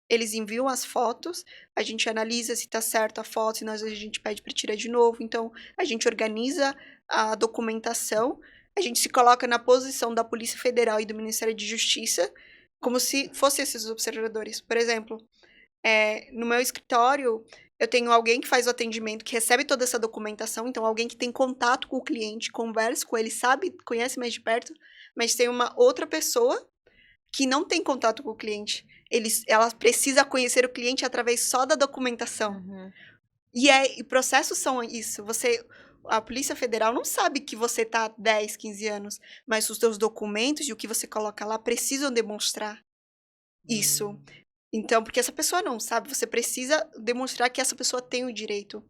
eles enviam as fotos, a gente analisa se está certa a foto, senão às vezes a gente pede para tirar de novo. Então, a gente organiza a documentação, a gente se coloca na posição da Polícia Federal e do Ministério de Justiça, como se fossem esses observadores. Por exemplo, no meu escritório, eu tenho alguém que faz o atendimento, que recebe toda essa documentação, então alguém que tem contato com o cliente, conversa com ele, sabe, conhece mais de perto, mas tem uma outra pessoa que não tem contato com o cliente. Ela precisa conhecer o cliente através só da documentação. E processos são isso. A Polícia Federal não sabe que você está há 10, 15 anos, mas os seus documentos e o que você coloca lá precisam demonstrar isso. Então, porque essa pessoa não sabe, você precisa demonstrar que essa pessoa tem o direito.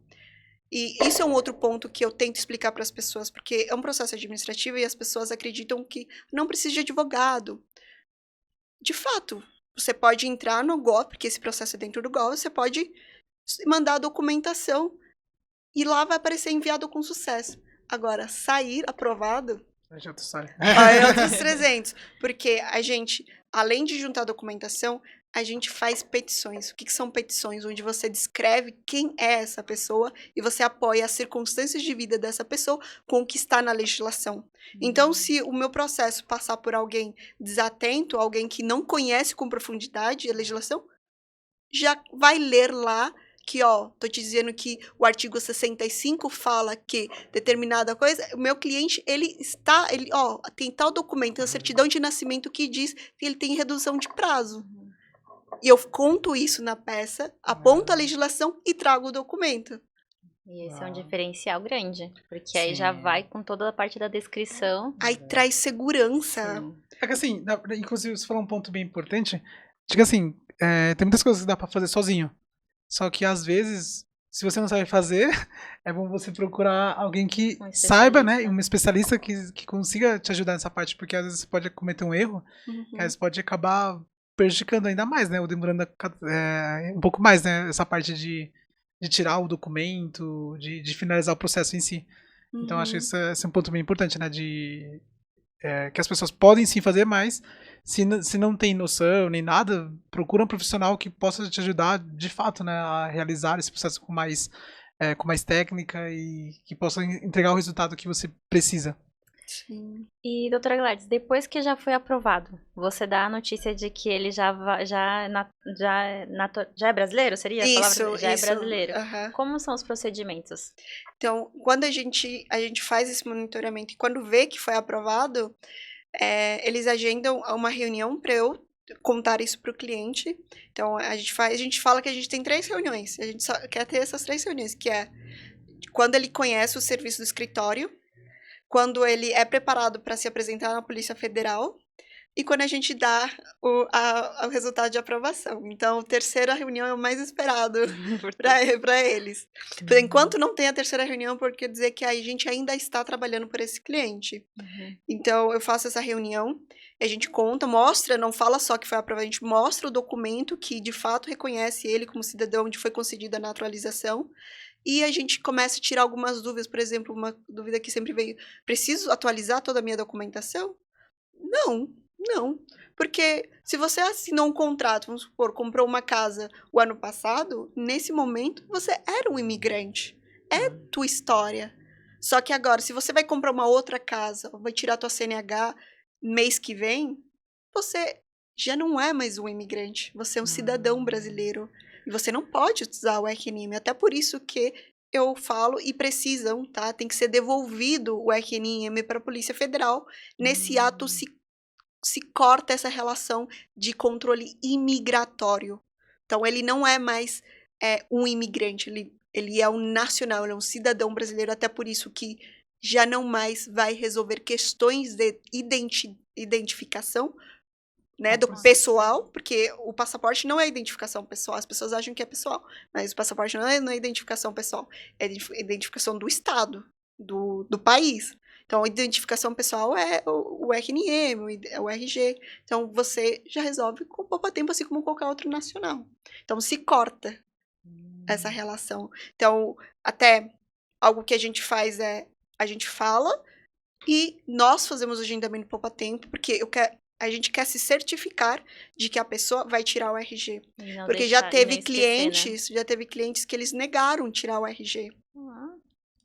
E isso é um outro ponto que eu tento explicar para as pessoas, porque é um processo administrativo e as pessoas acreditam que não precisa de advogado. De fato, você pode entrar no GOV, porque esse processo é dentro do GOV, você pode mandar a documentação e lá vai aparecer enviado com sucesso. Agora, sair aprovado, Aí já tu sai. aí é outros 300. Porque a gente, além de juntar documentação, a gente faz petições. O que são petições? Onde você descreve quem é essa pessoa e você apoia as circunstâncias de vida dessa pessoa com o que está na legislação. Então, se o meu processo passar por alguém desatento, alguém que não conhece com profundidade a legislação, já vai ler lá que, ó, tô te dizendo que o artigo 65 fala que determinada coisa, o meu cliente, ó, tem tal documento, a certidão de nascimento que diz que ele tem redução de prazo. E eu conto isso na peça, aponto a legislação e trago o documento. E esse é um diferencial grande, porque aí já vai com toda a parte da descrição. Aí traz segurança. É que assim, inclusive você falou um ponto bem importante, de que assim, tem muitas coisas que dá pra fazer sozinho. Só que às vezes, se você não sabe fazer, é bom você procurar alguém que saiba, né? Um especialista que consiga te ajudar nessa parte, porque às vezes você pode cometer um erro, que às vezes pode acabar prejudicando ainda mais, né? Ou demorando um pouco mais, né? Essa parte de tirar o documento, de finalizar o processo em si. Então acho que esse é um ponto bem importante, né? Que as pessoas podem sim fazer, mas se não tem noção nem nada, procura um profissional que possa te ajudar de fato, né, a realizar esse processo com mais técnica e que possa entregar o resultado que você precisa. Sim. E, doutora Gladys, depois que já foi aprovado, você dá a notícia de que ele já é brasileiro? Seria a palavra? Já é brasileiro. Como são os procedimentos? Então, quando a gente faz esse monitoramento e quando vê que foi aprovado, eles agendam uma reunião para eu contar isso para o cliente. Então, a gente fala que a gente tem 3 reuniões. A gente só quer ter essas 3 reuniões, que é quando ele conhece o serviço do escritório, quando ele é preparado para se apresentar na Polícia Federal e quando a gente dá o resultado de aprovação. Então, a terceira reunião é o mais esperado para eles. Por enquanto, não tem a terceira reunião, porque quer dizer que a gente ainda está trabalhando por esse cliente. Então, eu faço essa reunião, a gente conta, mostra, não fala só que foi aprovado, a gente mostra o documento que, de fato, reconhece ele como cidadão onde foi concedida a naturalização. E a gente começa a tirar algumas dúvidas, por exemplo, uma dúvida que sempre veio, preciso atualizar toda a minha documentação? Não, porque se você assinou um contrato, vamos supor, comprou uma casa o ano passado, nesse momento você era um imigrante, é tua história. Só que agora, se você vai comprar uma outra casa, vai tirar tua CNH mês que vem, você já não é mais um imigrante, você é um cidadão brasileiro. E você não pode usar o RNIM, até por isso que eu falo e precisam, tá? Tem que ser devolvido o RNIM para a Polícia Federal. Nesse ato se corta essa relação de controle imigratório. Então, ele não é mais um imigrante, ele é um nacional, ele é um cidadão brasileiro, até por isso que já não mais vai resolver questões de identificação, né, do pessoal, porque o passaporte não é identificação pessoal, as pessoas acham que é pessoal, mas o passaporte não é identificação pessoal, é identificação do Estado, do país. Então, a identificação pessoal é o RNM, o RG. Então, você já resolve com pouco tempo, assim como qualquer outro nacional. Então, se corta essa relação. Então, até algo que a gente faz a gente fala e nós fazemos o agendamento pouco tempo, porque a gente quer se certificar de que a pessoa vai tirar o RG. Porque já teve clientes que eles negaram tirar o RG.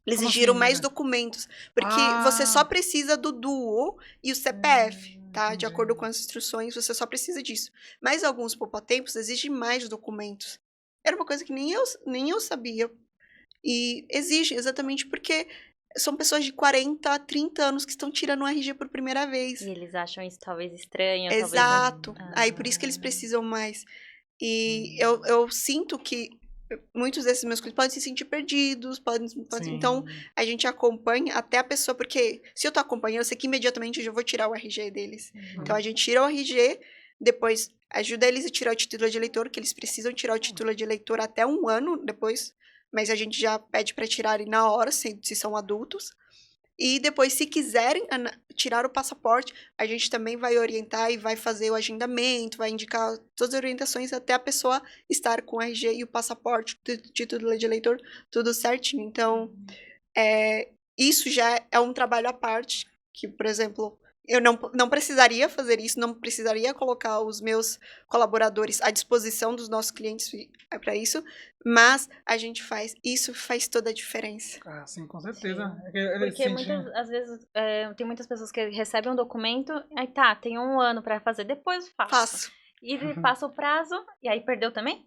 Eles exigiram mais documentos. Porque você só precisa do DUO e o CPF, tá? De acordo com as instruções, você só precisa disso. Mas alguns poupatempos exigem mais documentos. Era uma coisa que nem eu sabia. E exige exatamente porque são pessoas de 40 a 30 anos que estão tirando o RG por primeira vez. E eles acham isso talvez estranho. Exato. Talvez... Aí por isso que eles precisam mais. E eu sinto que muitos desses meus clientes podem se sentir perdidos, então a gente acompanha até a pessoa, porque se eu tô acompanhando, eu sei que imediatamente eu já vou tirar o RG deles. Então a gente tira o RG, depois ajuda eles a tirar o título de eleitor, que eles precisam tirar o título de eleitor até 1 ano depois, mas a gente já pede para tirarem na hora, se são adultos. E depois, se quiserem tirar o passaporte, a gente também vai orientar e vai fazer o agendamento, vai indicar todas as orientações até a pessoa estar com o RG e o passaporte, o título de eleitor, tudo certinho. Então, isso já é um trabalho à parte, que, por exemplo, eu não precisaria fazer isso, não precisaria colocar os meus colaboradores à disposição dos nossos clientes para isso, mas a gente faz. Isso faz toda a diferença. Ah, sim, com certeza. Porque às vezes tem muitas pessoas que recebem um documento, aí tá, tem 1 ano para fazer, depois faço. E passa o prazo, e aí perdeu também?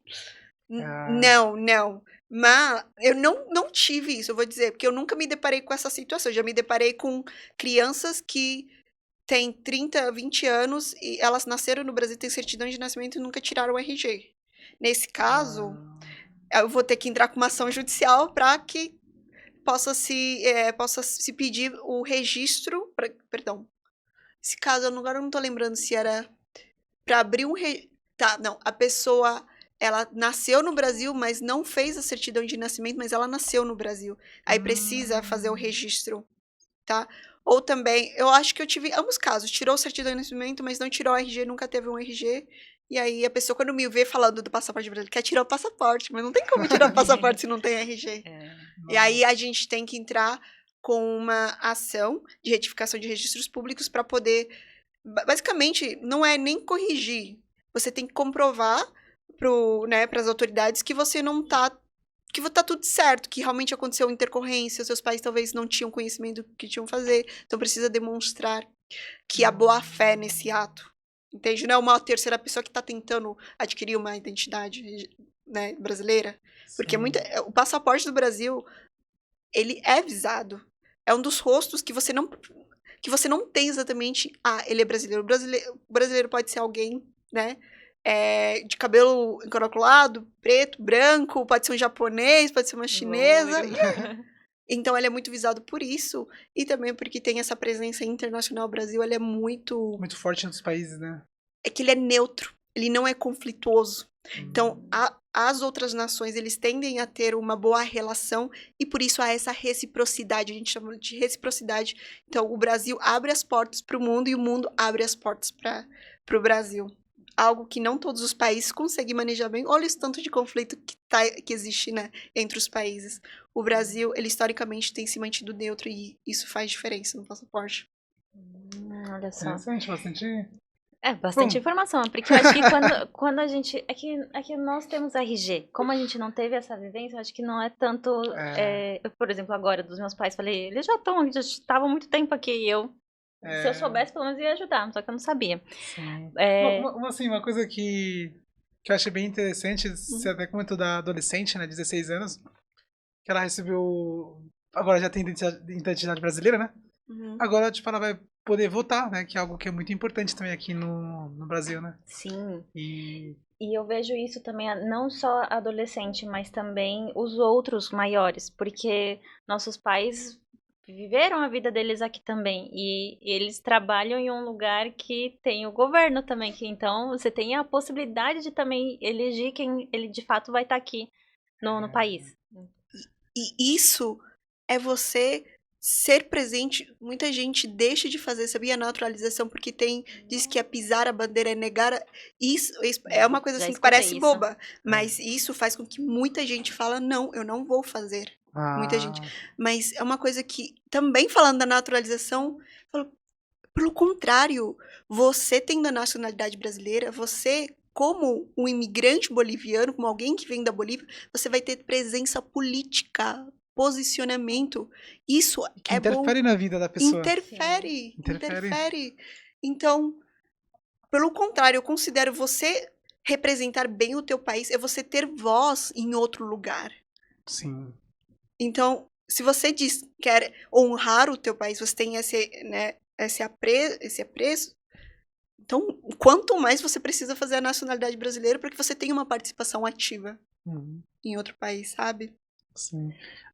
Não. Mas eu não tive isso, eu vou dizer, porque eu nunca me deparei com essa situação. Eu já me deparei com crianças que têm 30, 20 anos e elas nasceram no Brasil, têm certidão de nascimento e nunca tiraram o RG. Nesse caso, eu vou ter que entrar com uma ação judicial para que possa se pedir o registro. Perdão. Esse caso, agora eu não tô lembrando se era para abrir um. Tá, não. A pessoa, ela nasceu no Brasil, mas não fez a certidão de nascimento, mas ela nasceu no Brasil. Aí precisa fazer o registro, tá? Ou também, eu acho que eu tive ambos casos. Tirou a certidão de nascimento, mas não tirou o RG, nunca teve um RG. E aí a pessoa, quando me vê falando do passaporte brasileiro, quer tirar o passaporte, mas não tem como tirar o passaporte se não tem RG. E aí a gente tem que entrar com uma ação de retificação de registros públicos para poder... Basicamente, não é nem corrigir. Você tem que comprovar para as autoridades que você não está... que tá tudo certo, que realmente aconteceu intercorrência, seus pais talvez não tinham conhecimento do que tinham que fazer, então precisa demonstrar que há boa fé nesse ato, entende? Não é uma terceira pessoa que está tentando adquirir uma identidade, né, brasileira, porque o passaporte do Brasil, ele é visado, é um dos rostos que você não tem exatamente, ele é brasileiro. O brasileiro pode ser alguém, né, de cabelo encaracolado, preto, branco, pode ser um japonês, pode ser uma chinesa. Então, ele é muito visado por isso. E também porque tem essa presença internacional. O Brasil, ele é muito... muito forte em outros países, né? É que ele é neutro. Ele não é conflituoso. Então, as outras nações, eles tendem a ter uma boa relação. E por isso há essa reciprocidade. A gente chama de reciprocidade. Então, o Brasil abre as portas para o mundo e o mundo abre as portas para o Brasil. Algo que não todos os países conseguem manejar bem. Olha esse tanto de conflito que existe, né, entre os países. O Brasil, ele historicamente tem se mantido neutro e isso faz diferença no passaporte. Olha só. Bastante... bastante informação. Porque eu acho que quando a gente... É que nós temos RG. Como a gente não teve essa vivência, eu acho que não é tanto... eu, por exemplo, agora, dos meus pais, falei, eles já estavam muito tempo aqui e eu... Se eu soubesse, pelo menos ia ajudar, só que eu não sabia. Uma coisa que eu achei bem interessante, você até comentou da adolescente, né, 16 anos, que ela recebeu, agora já tem identidade brasileira, né? Agora, tipo, ela vai poder votar, né, que é algo que é muito importante também aqui no Brasil, né? Sim. E eu vejo isso também, não só adolescente, mas também os outros maiores, porque nossos pais... viveram a vida deles aqui também, e eles trabalham em um lugar que tem o governo também, que então você tem a possibilidade de também eleger quem ele de fato vai estar aqui no país. E isso é você ser presente. Muita gente deixa de fazer, sabia, a naturalização, porque diz que é pisar a bandeira, é negar. Isso é uma coisa assim que parece boba, mas isso faz com que muita gente fala, não, eu não vou fazer. Muita gente. Mas é uma coisa que, também falando da naturalização, pelo contrário, você tendo a nacionalidade brasileira, você, como um imigrante boliviano, como alguém que vem da Bolívia, você vai ter presença política, posicionamento. Isso que interfere na vida da pessoa. Interfere. Então, pelo contrário, eu considero você representar bem o teu país, é você ter voz em outro lugar. Sim. Então, se você diz que quer honrar o teu país, você tem esse apreço, então, quanto mais você precisa fazer a nacionalidade brasileira para que você tenha uma participação ativa em outro país, sabe? Sim.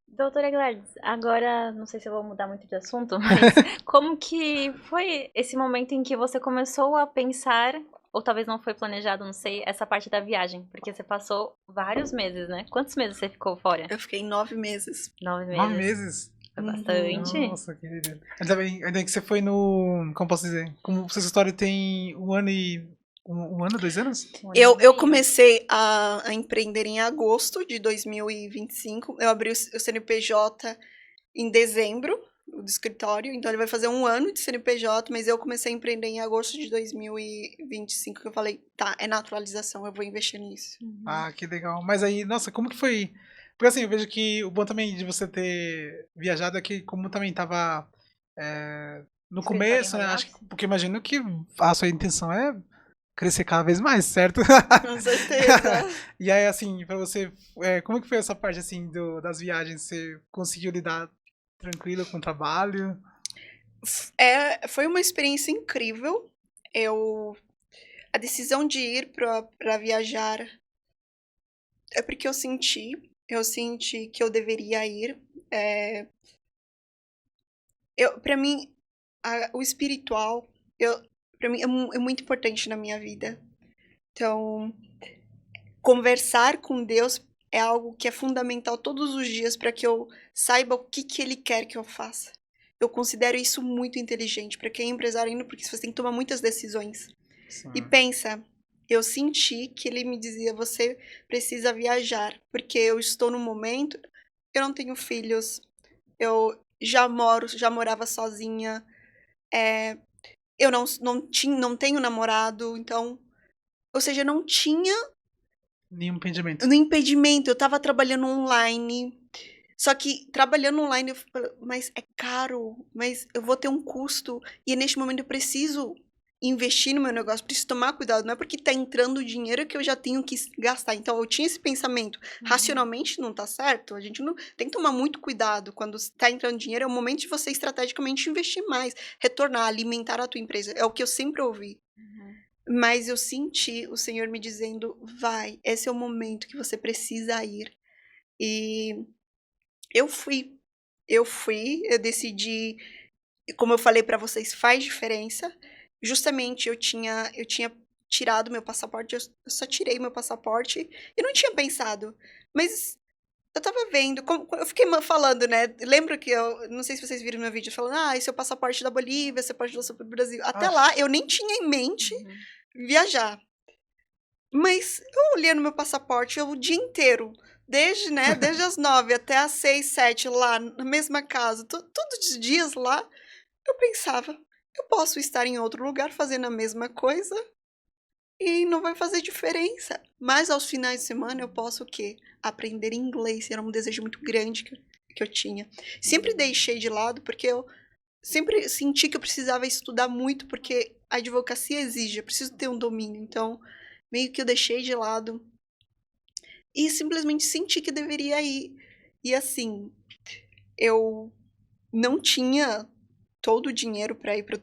Doutora Gladys, agora, não sei se eu vou mudar muito de assunto, mas como que foi esse momento em que você começou a pensar ou talvez não foi planejado, não sei, essa parte da viagem? Porque você passou vários meses, né? Quantos meses você ficou fora? Eu fiquei 9 meses. 9 meses. 9 meses? Foi bastante. Nossa, querida. Ainda que você foi no... Como posso dizer? Como sua história tem 1 ano e... 1 ano, 2 anos? Eu comecei a empreender em agosto de 2025. Eu abri o CNPJ em dezembro, do escritório. Então, ele vai fazer 1 ano de CNPJ, mas eu comecei a empreender em agosto de 2025, que eu falei, tá, é naturalização, eu vou investir nisso. Ah, que legal. Mas aí, nossa, como que foi? Porque assim, eu vejo que o bom também de você ter viajado é que como também tava no começo, né? Acho que, porque imagino que a sua intenção é crescer cada vez mais, certo? Com certeza. E aí, assim, pra você, como que foi essa parte, assim, das viagens? Você conseguiu lidar tranquilo com o trabalho? Foi uma experiência incrível. A decisão de ir para viajar é porque eu senti que eu deveria ir. Para mim, o espiritual, para mim é muito importante na minha vida. Então, conversar com Deus é algo que é fundamental todos os dias para que eu saiba o que Ele quer que eu faça. Eu considero isso muito inteligente para quem é empresário ainda, porque você tem que tomar muitas decisões. Sim. E pensa, eu senti que ele me dizia, você precisa viajar, porque eu estou no momento, eu não tenho filhos, eu já morava sozinha, eu não tenho namorado, então, ou seja, não tinha nenhum impedimento. Eu estava trabalhando online, só que trabalhando online, eu falei, mas é caro, mas eu vou ter um custo, e neste momento eu preciso investir no meu negócio, preciso tomar cuidado, não é porque tá entrando dinheiro que eu já tenho que gastar. Então, eu tinha esse pensamento, racionalmente não tá certo, a gente não tem que tomar muito cuidado, quando tá entrando dinheiro, é o momento de você estrategicamente investir mais, retornar, alimentar a tua empresa, é o que eu sempre ouvi. Mas eu senti o Senhor me dizendo, vai, esse é o momento que você precisa ir. E eu fui, eu decidi, como eu falei pra vocês, faz diferença. Justamente eu tinha tirado meu passaporte, eu só tirei meu passaporte e não tinha pensado. Mas eu tava vendo, eu fiquei falando, né? Lembra que não sei se vocês viram meu vídeo falando, esse é o passaporte da Bolívia, você pode lançar pro Brasil. Até lá, eu nem tinha em mente viajar. Mas eu olhei no meu passaporte o dia inteiro, desde as 9 até as 6, 7, lá na mesma casa, todos os dias lá, eu pensava, eu posso estar em outro lugar fazendo a mesma coisa e não vai fazer diferença. Mas aos finais de semana eu posso o quê? Aprender inglês. Era um desejo muito grande que eu tinha. Sempre deixei de lado porque eu sempre senti que eu precisava estudar muito porque a advocacia exige, eu preciso ter um domínio. Então, meio que eu deixei de lado e simplesmente senti que deveria ir. E assim, eu não tinha todo o dinheiro para ir para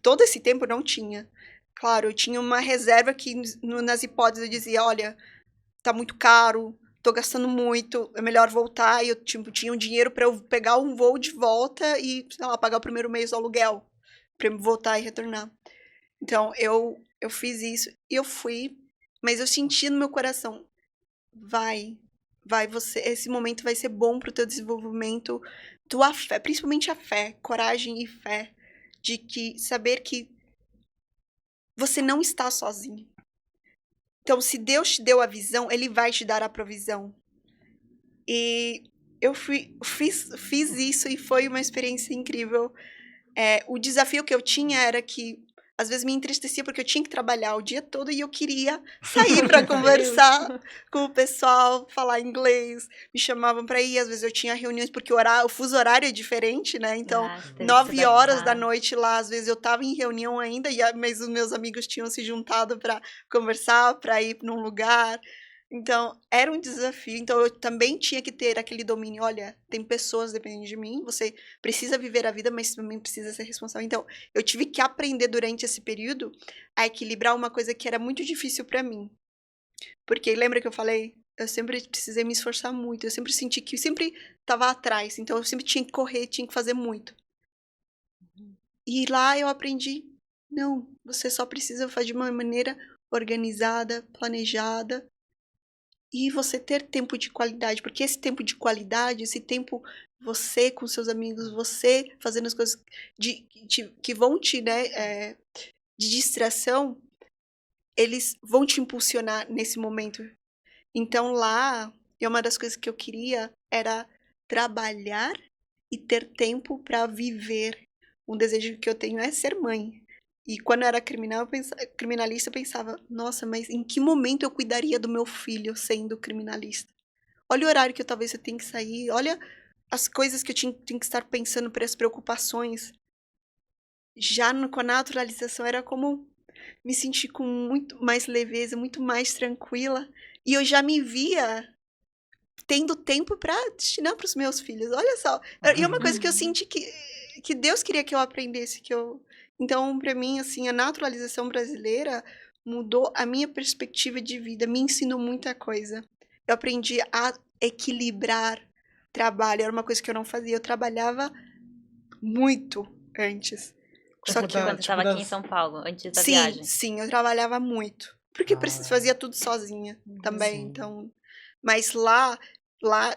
todo esse tempo, eu não tinha. Claro, eu tinha uma reserva que nas hipóteses eu dizia, olha, tá muito caro, tô gastando muito, é melhor voltar. E eu tinha um dinheiro para eu pegar um voo de volta e, sei lá, pagar o primeiro mês do aluguel, para eu voltar e retornar. Então, eu fiz isso e eu fui, mas eu senti no meu coração, vai, esse momento vai ser bom pro teu desenvolvimento, tua fé, principalmente a fé, coragem e fé, de saber que você não está sozinho. Então, se Deus te deu a visão, Ele vai te dar a provisão. E eu fiz isso e foi uma experiência incrível. O desafio que eu tinha era que às vezes me entristecia porque eu tinha que trabalhar o dia todo e eu queria sair para conversar com o pessoal, falar inglês, me chamavam para ir, às vezes eu tinha reuniões porque o fuso horário é diferente, né? Então, 9 horas da noite lá, às vezes eu estava em reunião ainda, mas os meus amigos tinham se juntado para conversar, para ir num lugar. Então, era um desafio. Então, eu também tinha que ter aquele domínio. Olha, tem pessoas dependendo de mim. Você precisa viver a vida, mas também precisa ser responsável. Então, eu tive que aprender durante esse período a equilibrar uma coisa que era muito difícil para mim. Porque, lembra que eu falei? Eu sempre precisei me esforçar muito. Eu sempre senti que eu sempre estava atrás. Então, eu sempre tinha que correr, tinha que fazer muito. E lá eu aprendi, não, Você só precisa fazer de uma maneira organizada, planejada, e você ter tempo de qualidade, porque esse tempo de qualidade, esse tempo você com seus amigos, você fazendo as coisas que vão te, né, de distração, eles vão te impulsionar nesse momento. Então lá, uma das coisas que eu queria era trabalhar e ter tempo para viver. Um desejo que eu tenho é ser mãe. E quando eu era criminalista, eu pensava, nossa, mas em que momento eu cuidaria do meu filho sendo criminalista? Olha o horário que talvez eu tenha que sair, olha as coisas que eu tinha que estar pensando, para as preocupações. Já com a naturalização era como me sentir com muito mais leveza, muito mais tranquila. E eu já me via tendo tempo para destinar para os meus filhos. Olha só. E é uma coisa que eu senti que Deus queria que eu aprendesse, Então, para mim, assim, a naturalização brasileira mudou a minha perspectiva de vida, me ensinou muita coisa. Eu aprendi a equilibrar trabalho, era uma coisa que eu não fazia. Eu trabalhava muito antes. Só que quando você estava aqui em São Paulo, antes da viagem. Sim, eu trabalhava muito. Porque fazia tudo sozinha também, então... Mas lá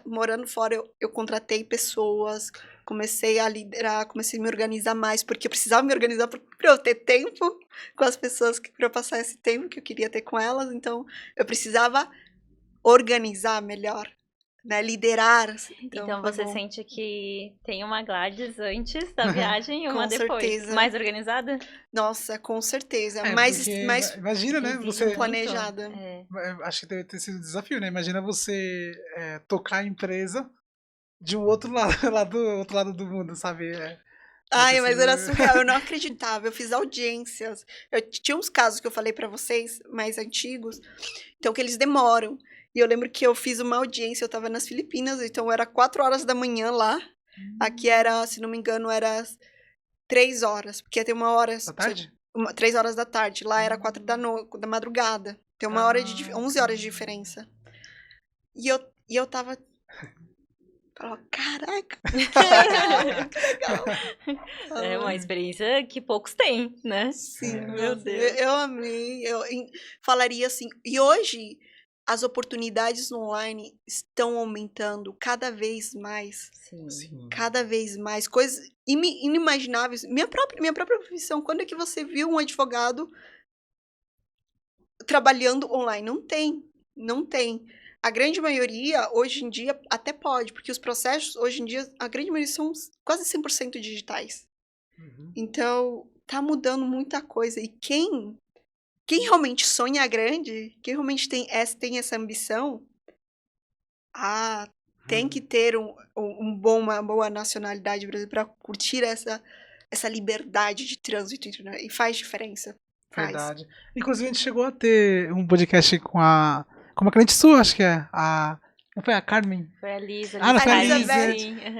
morando fora, eu contratei pessoas, comecei a liderar, comecei a me organizar mais, porque eu precisava me organizar para eu ter tempo com as pessoas, para eu passar esse tempo que eu queria ter com elas. Então, eu precisava organizar melhor, né? Liderar. Então você sente que tem uma Gladys antes da viagem e uma depois. Certeza. Mais organizada? Nossa, com certeza. Mais imagina, né? Você planejada. Acho que deve ter sido um desafio, né? Imagina você tocar a empresa de um outro lado, do outro lado do mundo, sabe? Mas era surreal, eu não acreditava. Eu fiz audiências. Tinha uns casos que eu falei pra vocês, mais antigos, então que eles demoram. E eu lembro que eu fiz uma audiência, eu tava nas Filipinas, então era 4 horas da manhã lá. Aqui era, se não me engano, era 3 horas, porque tem uma hora... Da tarde? 3 horas da tarde. Lá era 4 da madrugada. Tem 11 horas de diferença. E eu tava... Falava, caraca, que legal. É uma experiência que poucos têm, né? Sim, meu Deus. Eu amei. Eu falaria assim, e hoje... As oportunidades no online estão aumentando cada vez mais. Sim. Cada vez mais. Coisas inimagináveis. Minha própria profissão. Quando é que você viu um advogado trabalhando online? Não tem. A grande maioria, hoje em dia, até pode. Porque os processos, hoje em dia, a grande maioria são quase 100% digitais. Então, tá mudando muita coisa. E quem realmente sonha grande, quem realmente tem essa ambição, tem que ter uma boa nacionalidade brasileira para curtir essa liberdade de trânsito, né? E faz diferença. Verdade. Inclusive, a gente chegou a ter um podcast com uma cliente sua, acho que não foi a Carmen? Foi a Lisa. Não foi a Lisa.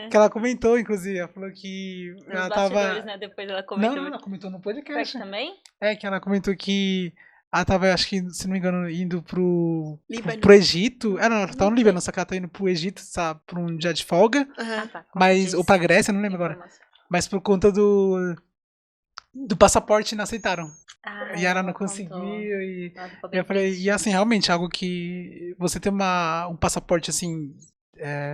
Que ela comentou, inclusive. Ela falou que ela tava... né? Depois ela comentou. Não, ela comentou no podcast. Foi também? Que ela comentou que ela tava, acho que, se não me engano, indo pro Egito. Não, ela tava no Líbano, só que ela tá indo pro Egito, sabe, pra um dia de folga. Tá. Ou pra Grécia, não lembro agora. Mas por conta do passaporte não aceitaram. E ela não conseguiu. E eu falei, e assim, realmente, algo que você ter um passaporte assim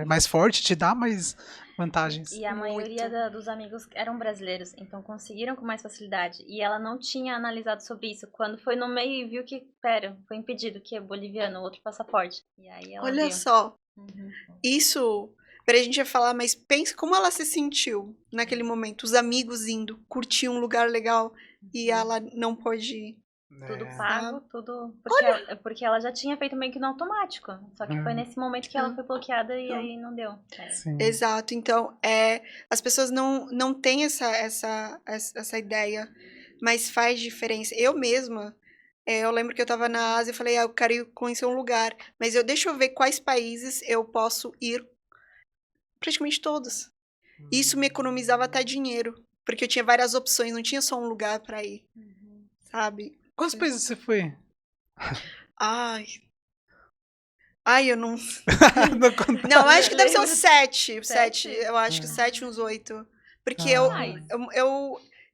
mais forte te dá mais vantagens. E a maioria dos amigos eram brasileiros, então conseguiram com mais facilidade. E ela não tinha analisado sobre isso. Quando foi no meio e viu que, foi impedido, que é boliviano, outro passaporte. E aí ela Olha viu. só, isso... Peraí, a gente vai falar, mas pensa como ela se sentiu naquele momento. Os amigos indo, curtir um lugar legal e ela não pôde ir. Tudo pago, tudo... Porque ela já tinha feito meio que no automático. Só que foi nesse momento que ela foi bloqueada e aí não deu. Exato. Então, as pessoas não têm essa ideia, mas faz diferença. Eu mesma, eu lembro que eu tava na Ásia e falei, eu quero ir conhecer um lugar. Mas deixa eu ver quais países eu posso ir. Praticamente todos. Isso me economizava até dinheiro, porque eu tinha várias opções, não tinha só um lugar pra ir, sabe? Quantos países você foi? Ai, eu não... Não, acho que deve ser uns 7. Eu acho que 7, uns 8. Porque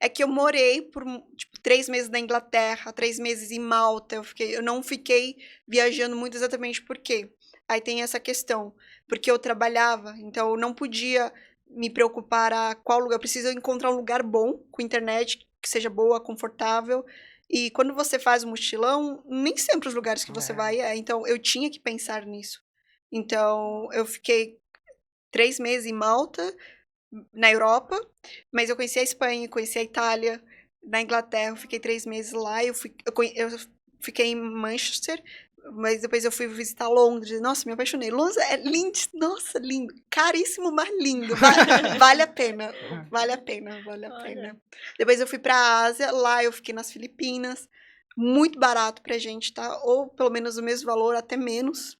É que eu morei por, tipo, 3 meses na Inglaterra, 3 meses em Malta. Eu não fiquei viajando muito exatamente por quê. Aí tem essa questão. Porque eu trabalhava, então eu não podia me preocupar a qual lugar. Eu preciso encontrar um lugar bom, com internet, que seja boa, confortável. E quando você faz um mochilão, nem sempre os lugares que você vai é. Então eu tinha que pensar nisso. Então eu fiquei 3 meses em Malta, na Europa, mas eu conheci a Espanha, conheci a Itália, na Inglaterra, eu fiquei 3 meses lá, eu fiquei em Manchester, mas depois eu fui visitar Londres, nossa, me apaixonei. Londres é lindo, nossa, lindo, caríssimo, mas lindo, vale a pena, vale a pena, vale a pena. Depois eu fui pra Ásia, lá eu fiquei nas Filipinas, muito barato pra gente, tá? Ou pelo menos o mesmo valor, até menos,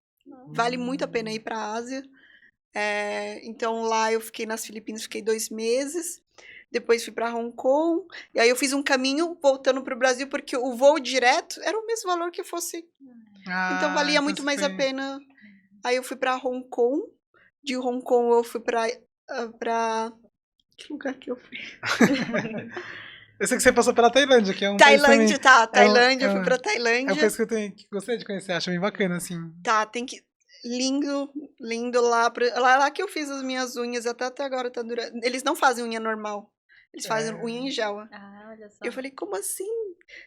vale muito a pena ir pra Ásia. Então lá eu fiquei nas Filipinas, fiquei 2 meses, depois fui para Hong Kong, e aí eu fiz um caminho voltando para o Brasil, porque o voo direto era o mesmo valor que fosse, então valia muito mais a pena. Aí eu fui para Hong Kong, de Hong Kong eu fui para que lugar que eu fui? Eu sei que você passou pela Tailândia, que é um Tailândia, país também... Tailândia, eu fui pra Tailândia. É um país que que gostaria de conhecer, acho bem bacana, assim. Tá, tem que... Lindo, lindo lá. Lá que eu fiz as minhas unhas, até agora tá durando. Eles não fazem unha normal. Eles fazem unha em gel. Olha só. Eu falei, como assim?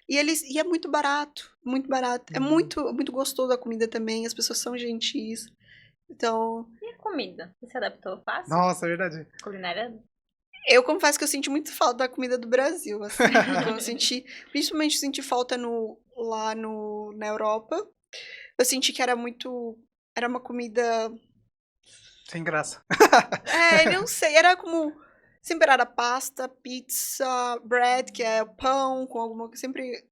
E é muito barato, muito barato. É muito gostoso a comida também, as pessoas são gentis. Então... E a comida? Você se adaptou fácil? Nossa, é verdade. Culinária? Eu confesso que eu senti muito falta da comida do Brasil, assim. Principalmente senti falta lá na Europa. Eu senti que era uma comida... Sem graça. Não sei. Era como... Sempre era pasta, pizza, bread, que é pão com alguma coisa. Sempre...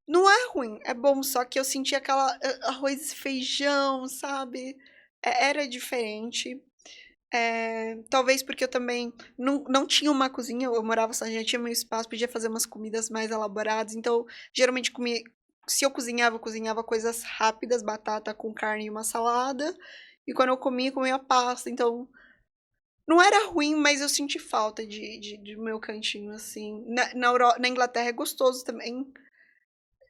Não é ruim, é bom. Só que eu senti aquela arroz e feijão, sabe? Era diferente. Talvez porque eu também não tinha uma cozinha. Eu morava sozinha, já tinha meu espaço. Podia fazer umas comidas mais elaboradas. Então, geralmente comia... Se eu cozinhava coisas rápidas, batata com carne e uma salada. E quando eu comia pasta. Então, não era ruim, mas eu senti falta de meu cantinho, assim. Na Inglaterra é gostoso também.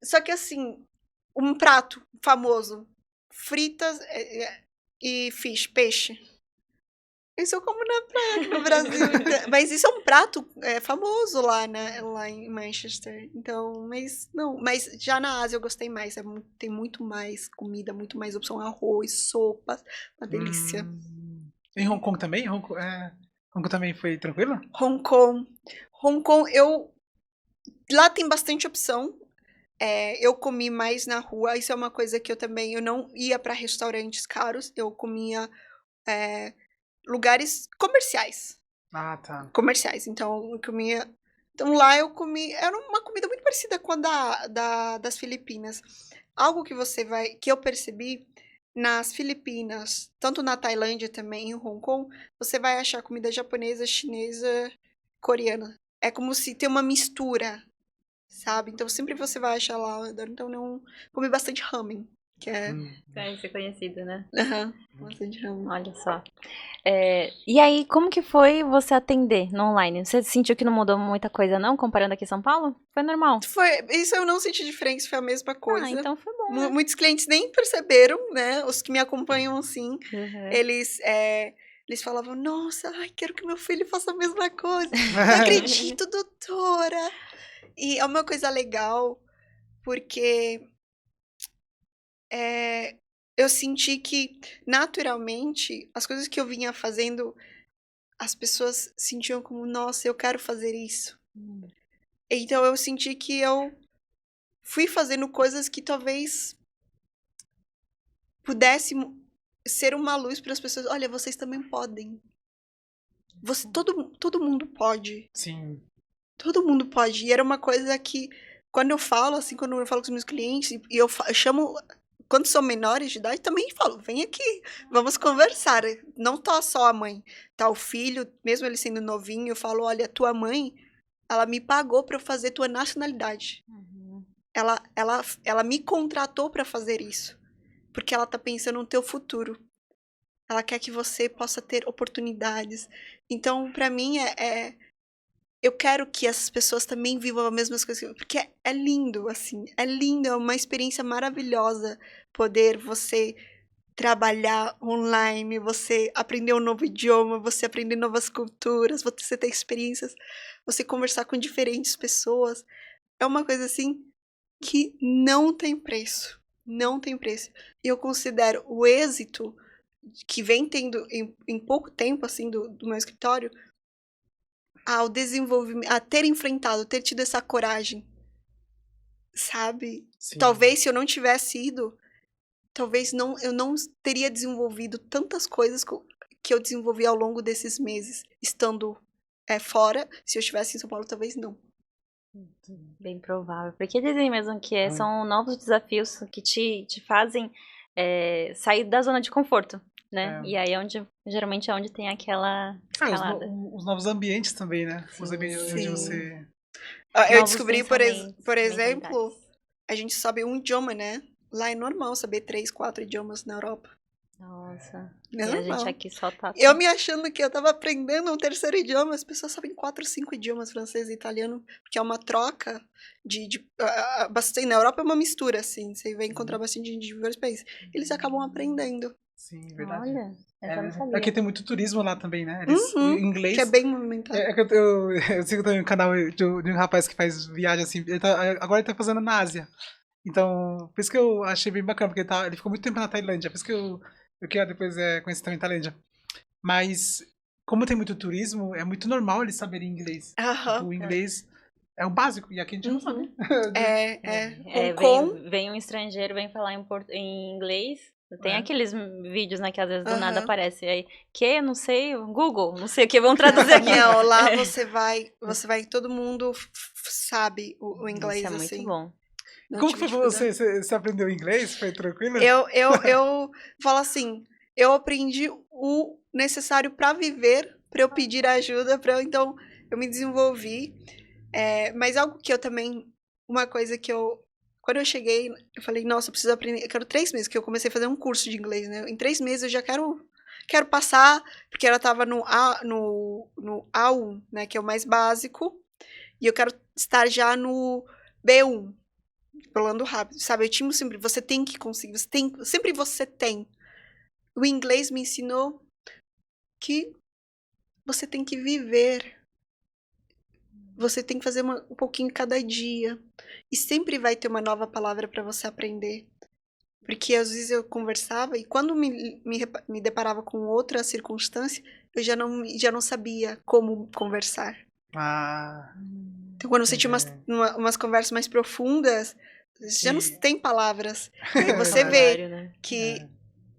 Só que, assim, um prato famoso. Fritas e peixe. Isso eu como na praia aqui no Brasil. Mas isso é um prato famoso lá em Manchester. Então, mas já na Ásia eu gostei mais. Tem muito mais comida, muito mais opção. Arroz, sopa, uma delícia. Em Hong Kong também? Hong Kong também foi tranquilo? Hong Kong, lá tem bastante opção. Eu comi mais na rua. Isso é uma coisa que eu não ia para restaurantes caros. Eu comia... lugares comerciais. Ah, tá. Comerciais. Então, eu comia... Então, lá eu comi... Era uma comida muito parecida com a das Filipinas. Algo que eu percebi nas Filipinas, tanto na Tailândia também, em Hong Kong, você vai achar comida japonesa, chinesa, coreana. É como se tem uma mistura, sabe? Então, sempre você vai achar lá. Então, não... Comi bastante ramen. Que Isso é conhecido, né? Bastante ramen. Olha só. E aí, como que foi você atender no online? Você sentiu que não mudou muita coisa, não? Comparando aqui em São Paulo? Foi normal? Isso eu não senti diferença, foi a mesma coisa. Então foi bom, né? Muitos clientes nem perceberam, né? Os que me acompanham, sim. Eles falavam, nossa, quero que meu filho faça a mesma coisa. Não acredito, doutora. E é uma coisa legal, porque... eu senti que, naturalmente, as coisas que eu vinha fazendo, as pessoas sentiam como, nossa, eu quero fazer isso. Então, eu senti que eu fui fazendo coisas que talvez pudesse ser uma luz para as pessoas. Olha, vocês também podem. Todo mundo pode. Sim. Todo mundo pode. E era uma coisa que, quando eu falo com os meus clientes, e eu chamo... Quando são menores de idade, também falo, vem aqui, vamos conversar. Não tá só a mãe, tá o filho, mesmo ele sendo novinho, eu falo, olha, tua mãe, ela me pagou para eu fazer tua nacionalidade. Ela me contratou para fazer isso, porque ela tá pensando no teu futuro. Ela quer que você possa ter oportunidades. Então, para mim, eu quero que essas pessoas também vivam as mesmas coisas que eu, porque é lindo, assim, é lindo, é uma experiência maravilhosa poder você trabalhar online, você aprender um novo idioma, você aprender novas culturas, você ter experiências, você conversar com diferentes pessoas. É uma coisa assim que não tem preço, não tem preço. E eu considero o êxito que vem tendo em pouco tempo, assim, do meu escritório, ao desenvolvimento, a ter enfrentado, ter tido essa coragem, sabe? Sim. Talvez se eu não tivesse ido, talvez eu não teria desenvolvido tantas coisas que eu desenvolvi ao longo desses meses, estando fora. Se eu estivesse em São Paulo, talvez não. Bem provável. Porque dizem mesmo que são novos desafios que te fazem sair da zona de conforto, né? E aí geralmente é onde tem aquela escalada. Os novos ambientes também, né? Os ambientes onde você... Eu descobri, por exemplo, a gente sabe um idioma, né? Lá é normal saber 3, 4 idiomas na Europa. Nossa. É e normal. a gente aqui só tá... Eu me achando que eu tava aprendendo um terceiro idioma, as pessoas sabem 4, 5 idiomas, francês e italiano, porque é uma troca bastante. Na Europa é uma mistura, assim, você vai encontrar bastante gente de vários países. Eles acabam aprendendo. Sim, verdade. Olha, essa eu não sabia. Aqui tem muito turismo lá também, né? O inglês... Que é bem movimentado. Eu sigo também um canal de um rapaz que faz viagem assim, agora ele tá fazendo na Ásia. Então, por isso que eu achei bem bacana, porque ele ficou muito tempo na Tailândia, por isso que eu quero depois conhecer também a Tailândia. Mas, como tem muito turismo, é muito normal eles saberem inglês. O inglês é o básico, e aqui a gente não sabe. Vem um estrangeiro, vem falar em inglês. Tem aqueles vídeos, né, que às vezes do nada aparece aí, não sei, Google, não sei o que, vão traduzir aqui. Não, lá você vai, todo mundo sabe o inglês, isso é assim. Muito bom. Como que foi pra você? Você aprendeu inglês? Foi tranquilo? Eu falo assim, eu aprendi o necessário para viver, para eu pedir ajuda, então eu me desenvolvi. Mas algo que eu também, uma coisa que quando eu cheguei, eu falei, nossa, eu preciso aprender, eu quero 3 meses, que eu comecei a fazer um curso de inglês, né? Em 3 meses eu já quero passar, porque ela tava no A1, né, que é o mais básico, e eu quero estar já no B1, falando rápido, sabe? Eu tinha sempre, você tem que conseguir, sempre você tem. O inglês me ensinou que você tem que viver. Você tem que fazer um pouquinho cada dia. E sempre vai ter uma nova palavra para você aprender. Porque às vezes eu conversava e quando me deparava com outra circunstância, eu já não sabia como conversar. Então quando você tinha umas conversas mais profundas, você já não tem palavras. E você vê que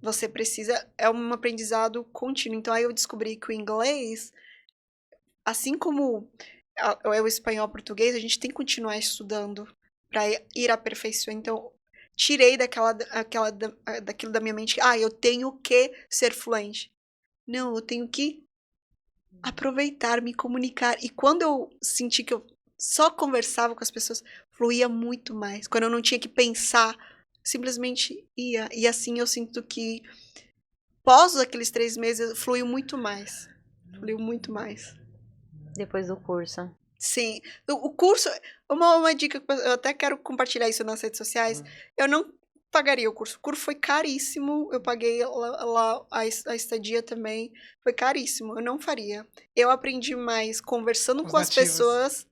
você precisa... É um aprendizado contínuo. Então aí eu descobri que o inglês, assim como o espanhol e o português, a gente tem que continuar estudando para ir aperfeiçoando. Então, tirei daquilo da minha mente que eu tenho que ser fluente. Não, eu tenho que aproveitar, me comunicar. E quando eu senti que eu só conversava com as pessoas, fluía muito mais. Quando eu não tinha que pensar, simplesmente ia. E assim eu sinto que, após aqueles 3 meses, fluiu muito mais. Fluiu muito mais. Depois do curso. Sim. O curso, uma dica, eu até quero compartilhar isso nas redes sociais, eu não pagaria o curso. O curso foi caríssimo, eu paguei lá a estadia também, foi caríssimo, eu não faria. Eu aprendi mais conversando com as pessoas,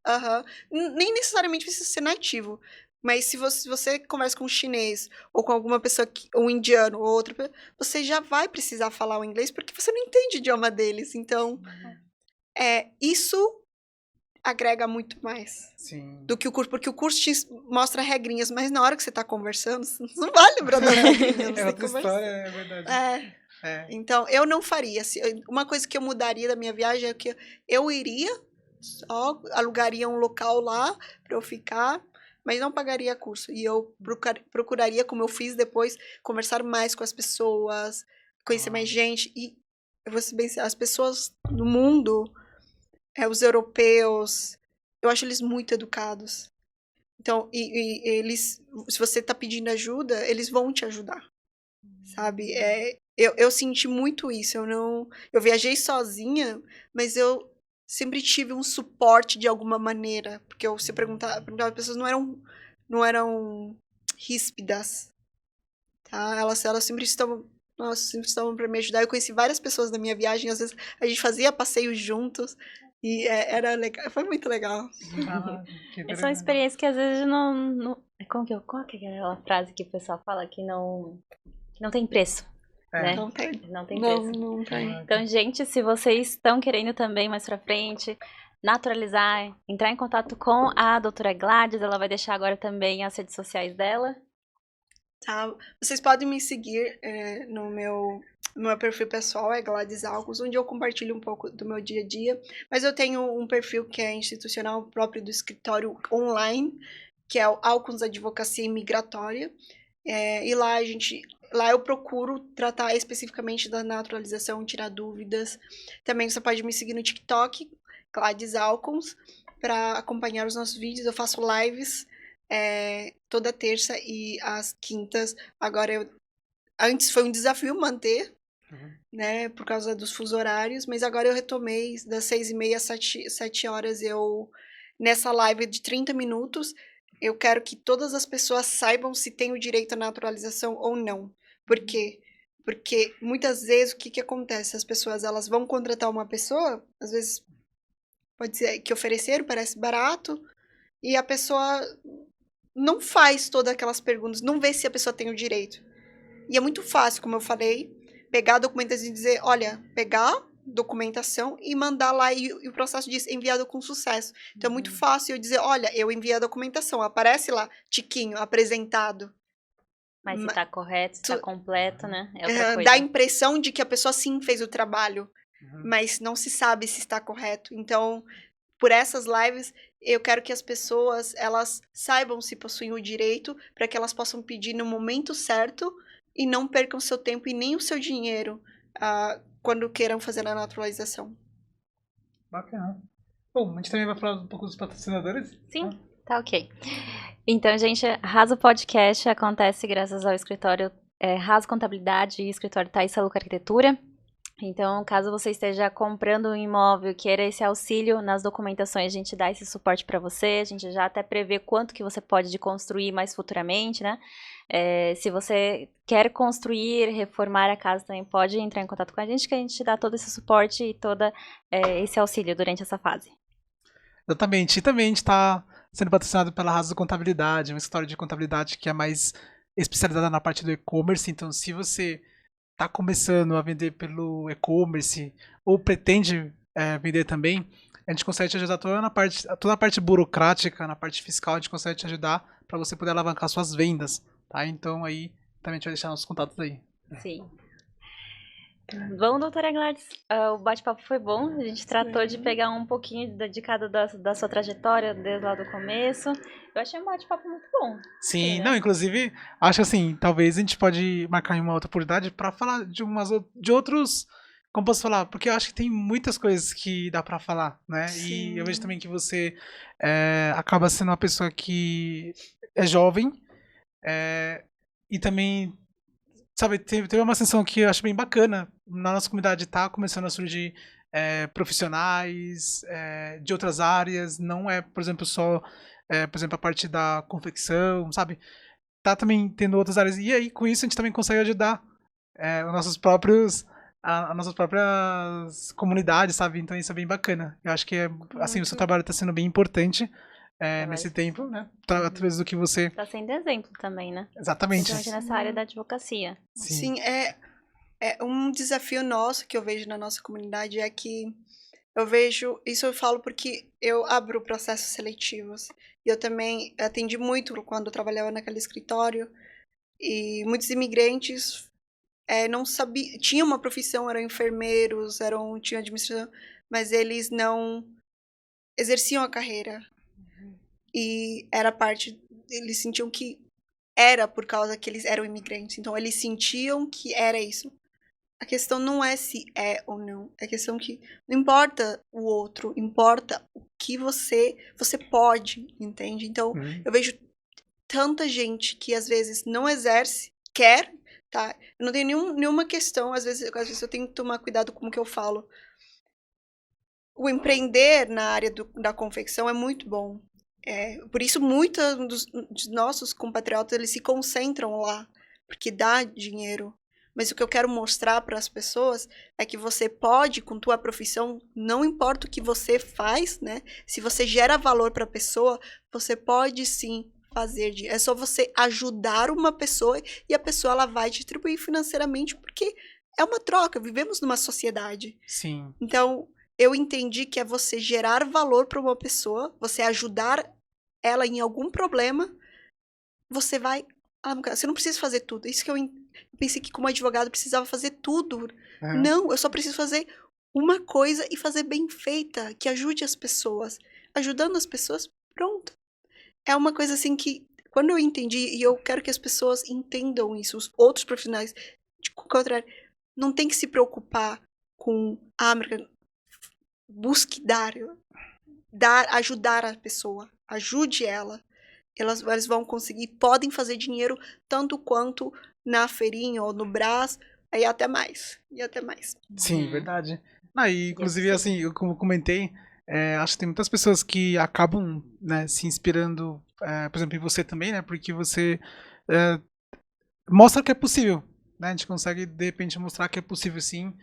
nem necessariamente precisa ser nativo, mas se você conversa com um chinês, ou com alguma pessoa, um indiano, ou outra, você já vai precisar falar o inglês, porque você não entende o idioma deles, então... isso agrega muito mais do que o curso, porque o curso te mostra regrinhas, mas na hora que você tá conversando, você não vai lembrar das regrinhas. É outra história, é verdade. Então, eu não faria. Uma coisa que eu mudaria da minha viagem é que eu iria, só alugaria um local lá para eu ficar, mas não pagaria curso. E eu procuraria, como eu fiz depois, conversar mais com as pessoas, conhecer mais gente. E eu vou ser bem, as pessoas do mundo... os europeus, eu acho eles muito educados. Então, e eles, se você tá pedindo ajuda, eles vão te ajudar, sabe? Eu senti muito isso, eu viajei sozinha, mas eu sempre tive um suporte de alguma maneira, porque eu se perguntava, as pessoas não eram ríspidas, tá? Elas sempre estavam para me ajudar. Eu conheci várias pessoas na minha viagem, às vezes a gente fazia passeios juntos e era legal, foi muito legal. Essa é uma experiência que às vezes não... Qual que é aquela frase que o pessoal fala que não tem preço? Né? Não tem. Não tem preço. Não tem. Então, gente, se vocês estão querendo também mais pra frente naturalizar, entrar em contato com a doutora Gladys, ela vai deixar agora também as redes sociais dela. Tá. Vocês podem me seguir no meu perfil pessoal, é Gladys Alcons, onde eu compartilho um pouco do meu dia a dia. Mas eu tenho um perfil que é institucional próprio do escritório online, que é o Alcons Advocacia Imigratória. E lá eu procuro tratar especificamente da naturalização, tirar dúvidas. Também você pode me seguir no TikTok, Gladys Alcons, para acompanhar os nossos vídeos. Eu faço lives toda terça e às quintas. Agora, antes foi um desafio manter, né, por causa dos fusos horários, mas agora eu retomei das 6h30 às 7 horas. Nessa live de 30 minutos, eu quero que todas as pessoas saibam se têm o direito à naturalização ou não. Por quê? Porque muitas vezes o que acontece? As pessoas elas vão contratar uma pessoa, às vezes pode ser que ofereceram, parece barato, e a pessoa não faz todas aquelas perguntas, não vê se a pessoa tem o direito. E é muito fácil, como eu falei, pegar a documentação e dizer, olha, pegar documentação e mandar lá e o processo diz enviado com sucesso. Então é muito fácil eu dizer, olha, eu enviei a documentação, aparece lá, tiquinho, apresentado. Mas se tá correto, se tá completo, né? É outra coisa. Dá a impressão de que a pessoa sim fez o trabalho, mas não se sabe se está correto. Então, por essas lives, eu quero que as pessoas, elas saibam se possuem o direito, para que elas possam pedir no momento certo e não percam seu tempo e nem o seu dinheiro quando queiram fazer a naturalização. Bacana. Bom, a gente também vai falar um pouco dos patrocinadores? Sim, tá ok. Então, gente, Raso Podcast acontece graças ao escritório Raso Contabilidade e escritório Thaisa Luca Arquitetura. Então, caso você esteja comprando um imóvel e queira esse auxílio nas documentações, a gente dá esse suporte para você, a gente já até prevê quanto que você pode construir mais futuramente, né? Se você quer construir, reformar a casa, também pode entrar em contato com a gente, que a gente dá todo esse suporte e todo esse auxílio durante essa fase. Exatamente. E também a gente está sendo patrocinado pela Raso Contabilidade, uma escritório de contabilidade que é mais especializada na parte do e-commerce. Então, se você está começando a vender pelo e-commerce ou pretende vender também, a gente consegue te ajudar toda a parte burocrática, na parte fiscal, a gente consegue te ajudar para você poder alavancar suas vendas, tá? Então aí também a gente vai deixar nossos contatos aí. Sim. Bom, doutora Gladys, o bate-papo foi bom, a gente tratou de pegar um pouquinho de cada da sua trajetória desde lá do começo. Eu achei um bate-papo muito bom. Sim, não, inclusive, acho assim, talvez a gente pode marcar em uma outra oportunidade para falar de outros, como posso falar, porque eu acho que tem muitas coisas que dá para falar, né? Sim. E eu vejo também que você acaba sendo uma pessoa que é jovem e também, sabe, teve uma sensação que eu acho bem bacana. Na nossa comunidade tá começando a surgir profissionais de outras áreas, não é, por exemplo, só por exemplo, a parte da confecção, sabe? Tá também tendo outras áreas. E aí, com isso, a gente também consegue ajudar as nossas próprias comunidades, sabe? Então isso é bem bacana. Eu acho que assim, o seu trabalho está sendo bem importante nesse tempo, né? Através do que você... Tá sendo exemplo também, né? Exatamente. Principalmente nessa área da advocacia. Sim, é um desafio nosso que eu vejo na nossa comunidade é que eu vejo, isso eu falo porque eu abro processos seletivos. E eu também atendi muito quando eu trabalhava naquele escritório. E muitos imigrantes não sabiam, tinham uma profissão, eram enfermeiros, tinham administração, mas eles não exerciam a carreira. E eles sentiam que era por causa que eles eram imigrantes. Então eles sentiam que era isso. A questão não é se é ou não. É a questão que não importa o outro, importa o que você pode, entende? Então, eu vejo tanta gente que às vezes não exerce, quer, tá? Eu não tenho nenhuma questão, às vezes eu tenho que tomar cuidado com o que eu falo. o empreender na área da confecção é muito bom. Por isso, muitos dos nossos compatriotas, eles se concentram lá, porque dá dinheiro. Mas o que eu quero mostrar para as pessoas é que você pode, com tua profissão, não importa o que você faz, né? Se você gera valor para a pessoa, você pode sim fazer. É só você ajudar uma pessoa e a pessoa ela vai te retribuir financeiramente, porque é uma troca. Vivemos numa sociedade. Sim. Então, eu entendi que é você gerar valor para uma pessoa, você ajudar ela em algum problema, você vai... Você não precisa fazer tudo. Isso que eu pensei que como advogado precisava fazer tudo. Não, eu só preciso fazer uma coisa e fazer bem feita, que ajude as pessoas. Ajudando as pessoas, pronto. É uma coisa assim que, quando eu entendi, e eu quero que as pessoas entendam isso, os outros profissionais, de contrário, não tem que se preocupar com, busque ajudar a pessoa, ajude ela. Elas vão conseguir, podem fazer dinheiro tanto quanto na feirinha ou no Brás, e até mais. Sim, verdade. E, inclusive, assim, eu como comentei, acho que tem muitas pessoas que acabam, né, se inspirando, por exemplo, em você também, né, porque você mostra que é possível, né, a gente consegue, de repente, mostrar que é possível sim.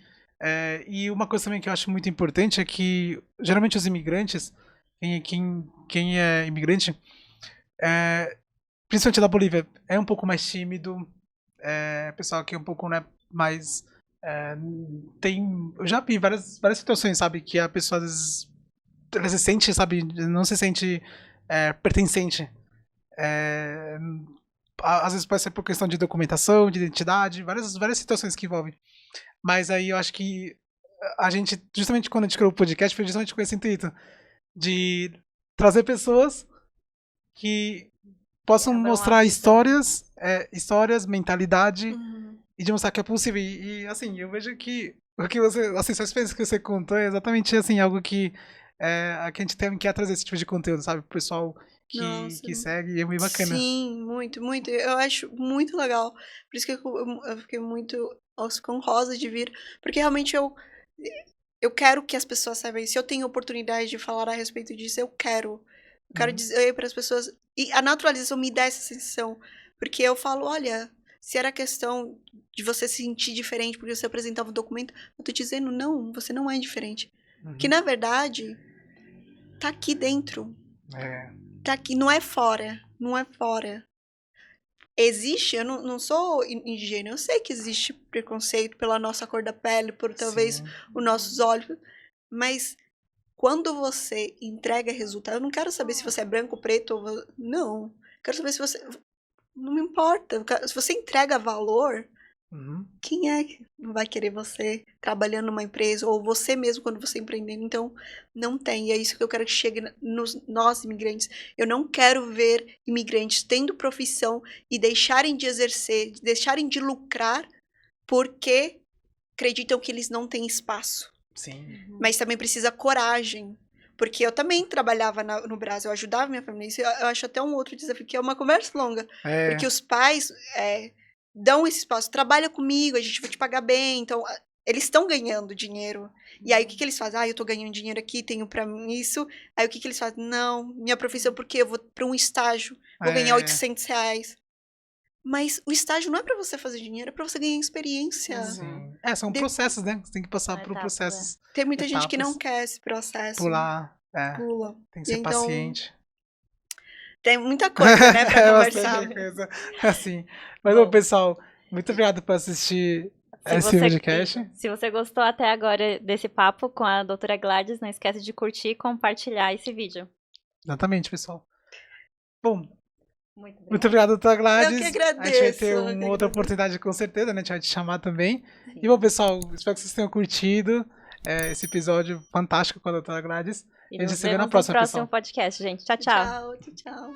E uma coisa também que eu acho muito importante é que, geralmente, os imigrantes, quem é imigrante, principalmente da Bolívia, é um pouco mais tímido, pessoal que é um pouco, né, mais... eu já vi várias situações, sabe, que a pessoa às vezes ela se sente, sabe, não se sente pertencente. Às vezes pode ser por questão de documentação, de identidade, várias situações que envolvem. Mas aí eu acho que a gente, justamente quando a gente criou o podcast, foi justamente com esse intuito de trazer pessoas que possam mostrar histórias, mentalidade, e de mostrar que é possível. E assim, eu vejo que o que você, assim, só experiência que você contou é exatamente assim, algo que a gente quer trazer esse tipo de conteúdo, sabe, pro pessoal que segue, e é muito bacana. Sim, muito, muito. Eu acho muito legal. Por isso que eu fiquei muito honrosa de vir, porque realmente eu quero que as pessoas saibam. Se eu tenho oportunidade de falar a respeito disso, eu quero dizer para as pessoas, e a naturalização me dá essa sensação, porque eu falo, olha, se era questão de você se sentir diferente porque você apresentava um documento, eu tô dizendo, não, você não é diferente. Que na verdade tá aqui dentro. Tá aqui, não é fora. Existe, eu não sou ingênua, eu sei que existe preconceito pela nossa cor da pele, por talvez os nossos olhos, mas quando você entrega resultado, eu não quero saber se você é branco, preto, ou não. Quero saber se você... Não me importa. Se você entrega valor, quem é que não vai querer você trabalhando numa empresa, ou você mesmo quando você empreendendo? Então, não tem. E é isso que eu quero que chegue nós, imigrantes. Eu não quero ver imigrantes tendo profissão e deixarem de exercer, deixarem de lucrar porque acreditam que eles não têm espaço. Sim. Mas também precisa coragem. Porque eu também trabalhava no Brasil, eu ajudava minha família. Isso eu acho até um outro desafio, que é uma conversa longa. Porque os pais dão esse espaço. Trabalha comigo, a gente vai te pagar bem. Então, eles estão ganhando dinheiro. E aí, o que eles fazem? Eu tô ganhando dinheiro aqui, tenho pra mim isso. Aí, o que eles fazem? Não, minha profissão, porque eu vou pra um estágio, vou ganhar R$800. Mas o estágio não é pra você fazer dinheiro, é pra você ganhar experiência. Sim. São processos, né? Você tem que passar por processos. Tem muita gente que não quer esse processo. Pula. Tem que ser paciente. Tem muita coisa, né, pra conversar. Coisa. Assim. Mas, pessoal, muito obrigado por assistir esse podcast. Se você gostou até agora desse papo com a doutora Gladys, não esquece de curtir e compartilhar esse vídeo. Exatamente, pessoal. Bom, muito obrigado, doutora Gladys. Eu que agradeço. A gente vai ter uma outra oportunidade, com certeza, né? A gente vai te chamar também. Sim. E bom, pessoal, espero que vocês tenham curtido esse episódio fantástico com a doutora Gladys. E a gente se vê no próximo podcast, gente. Tchau, tchau. Tchau.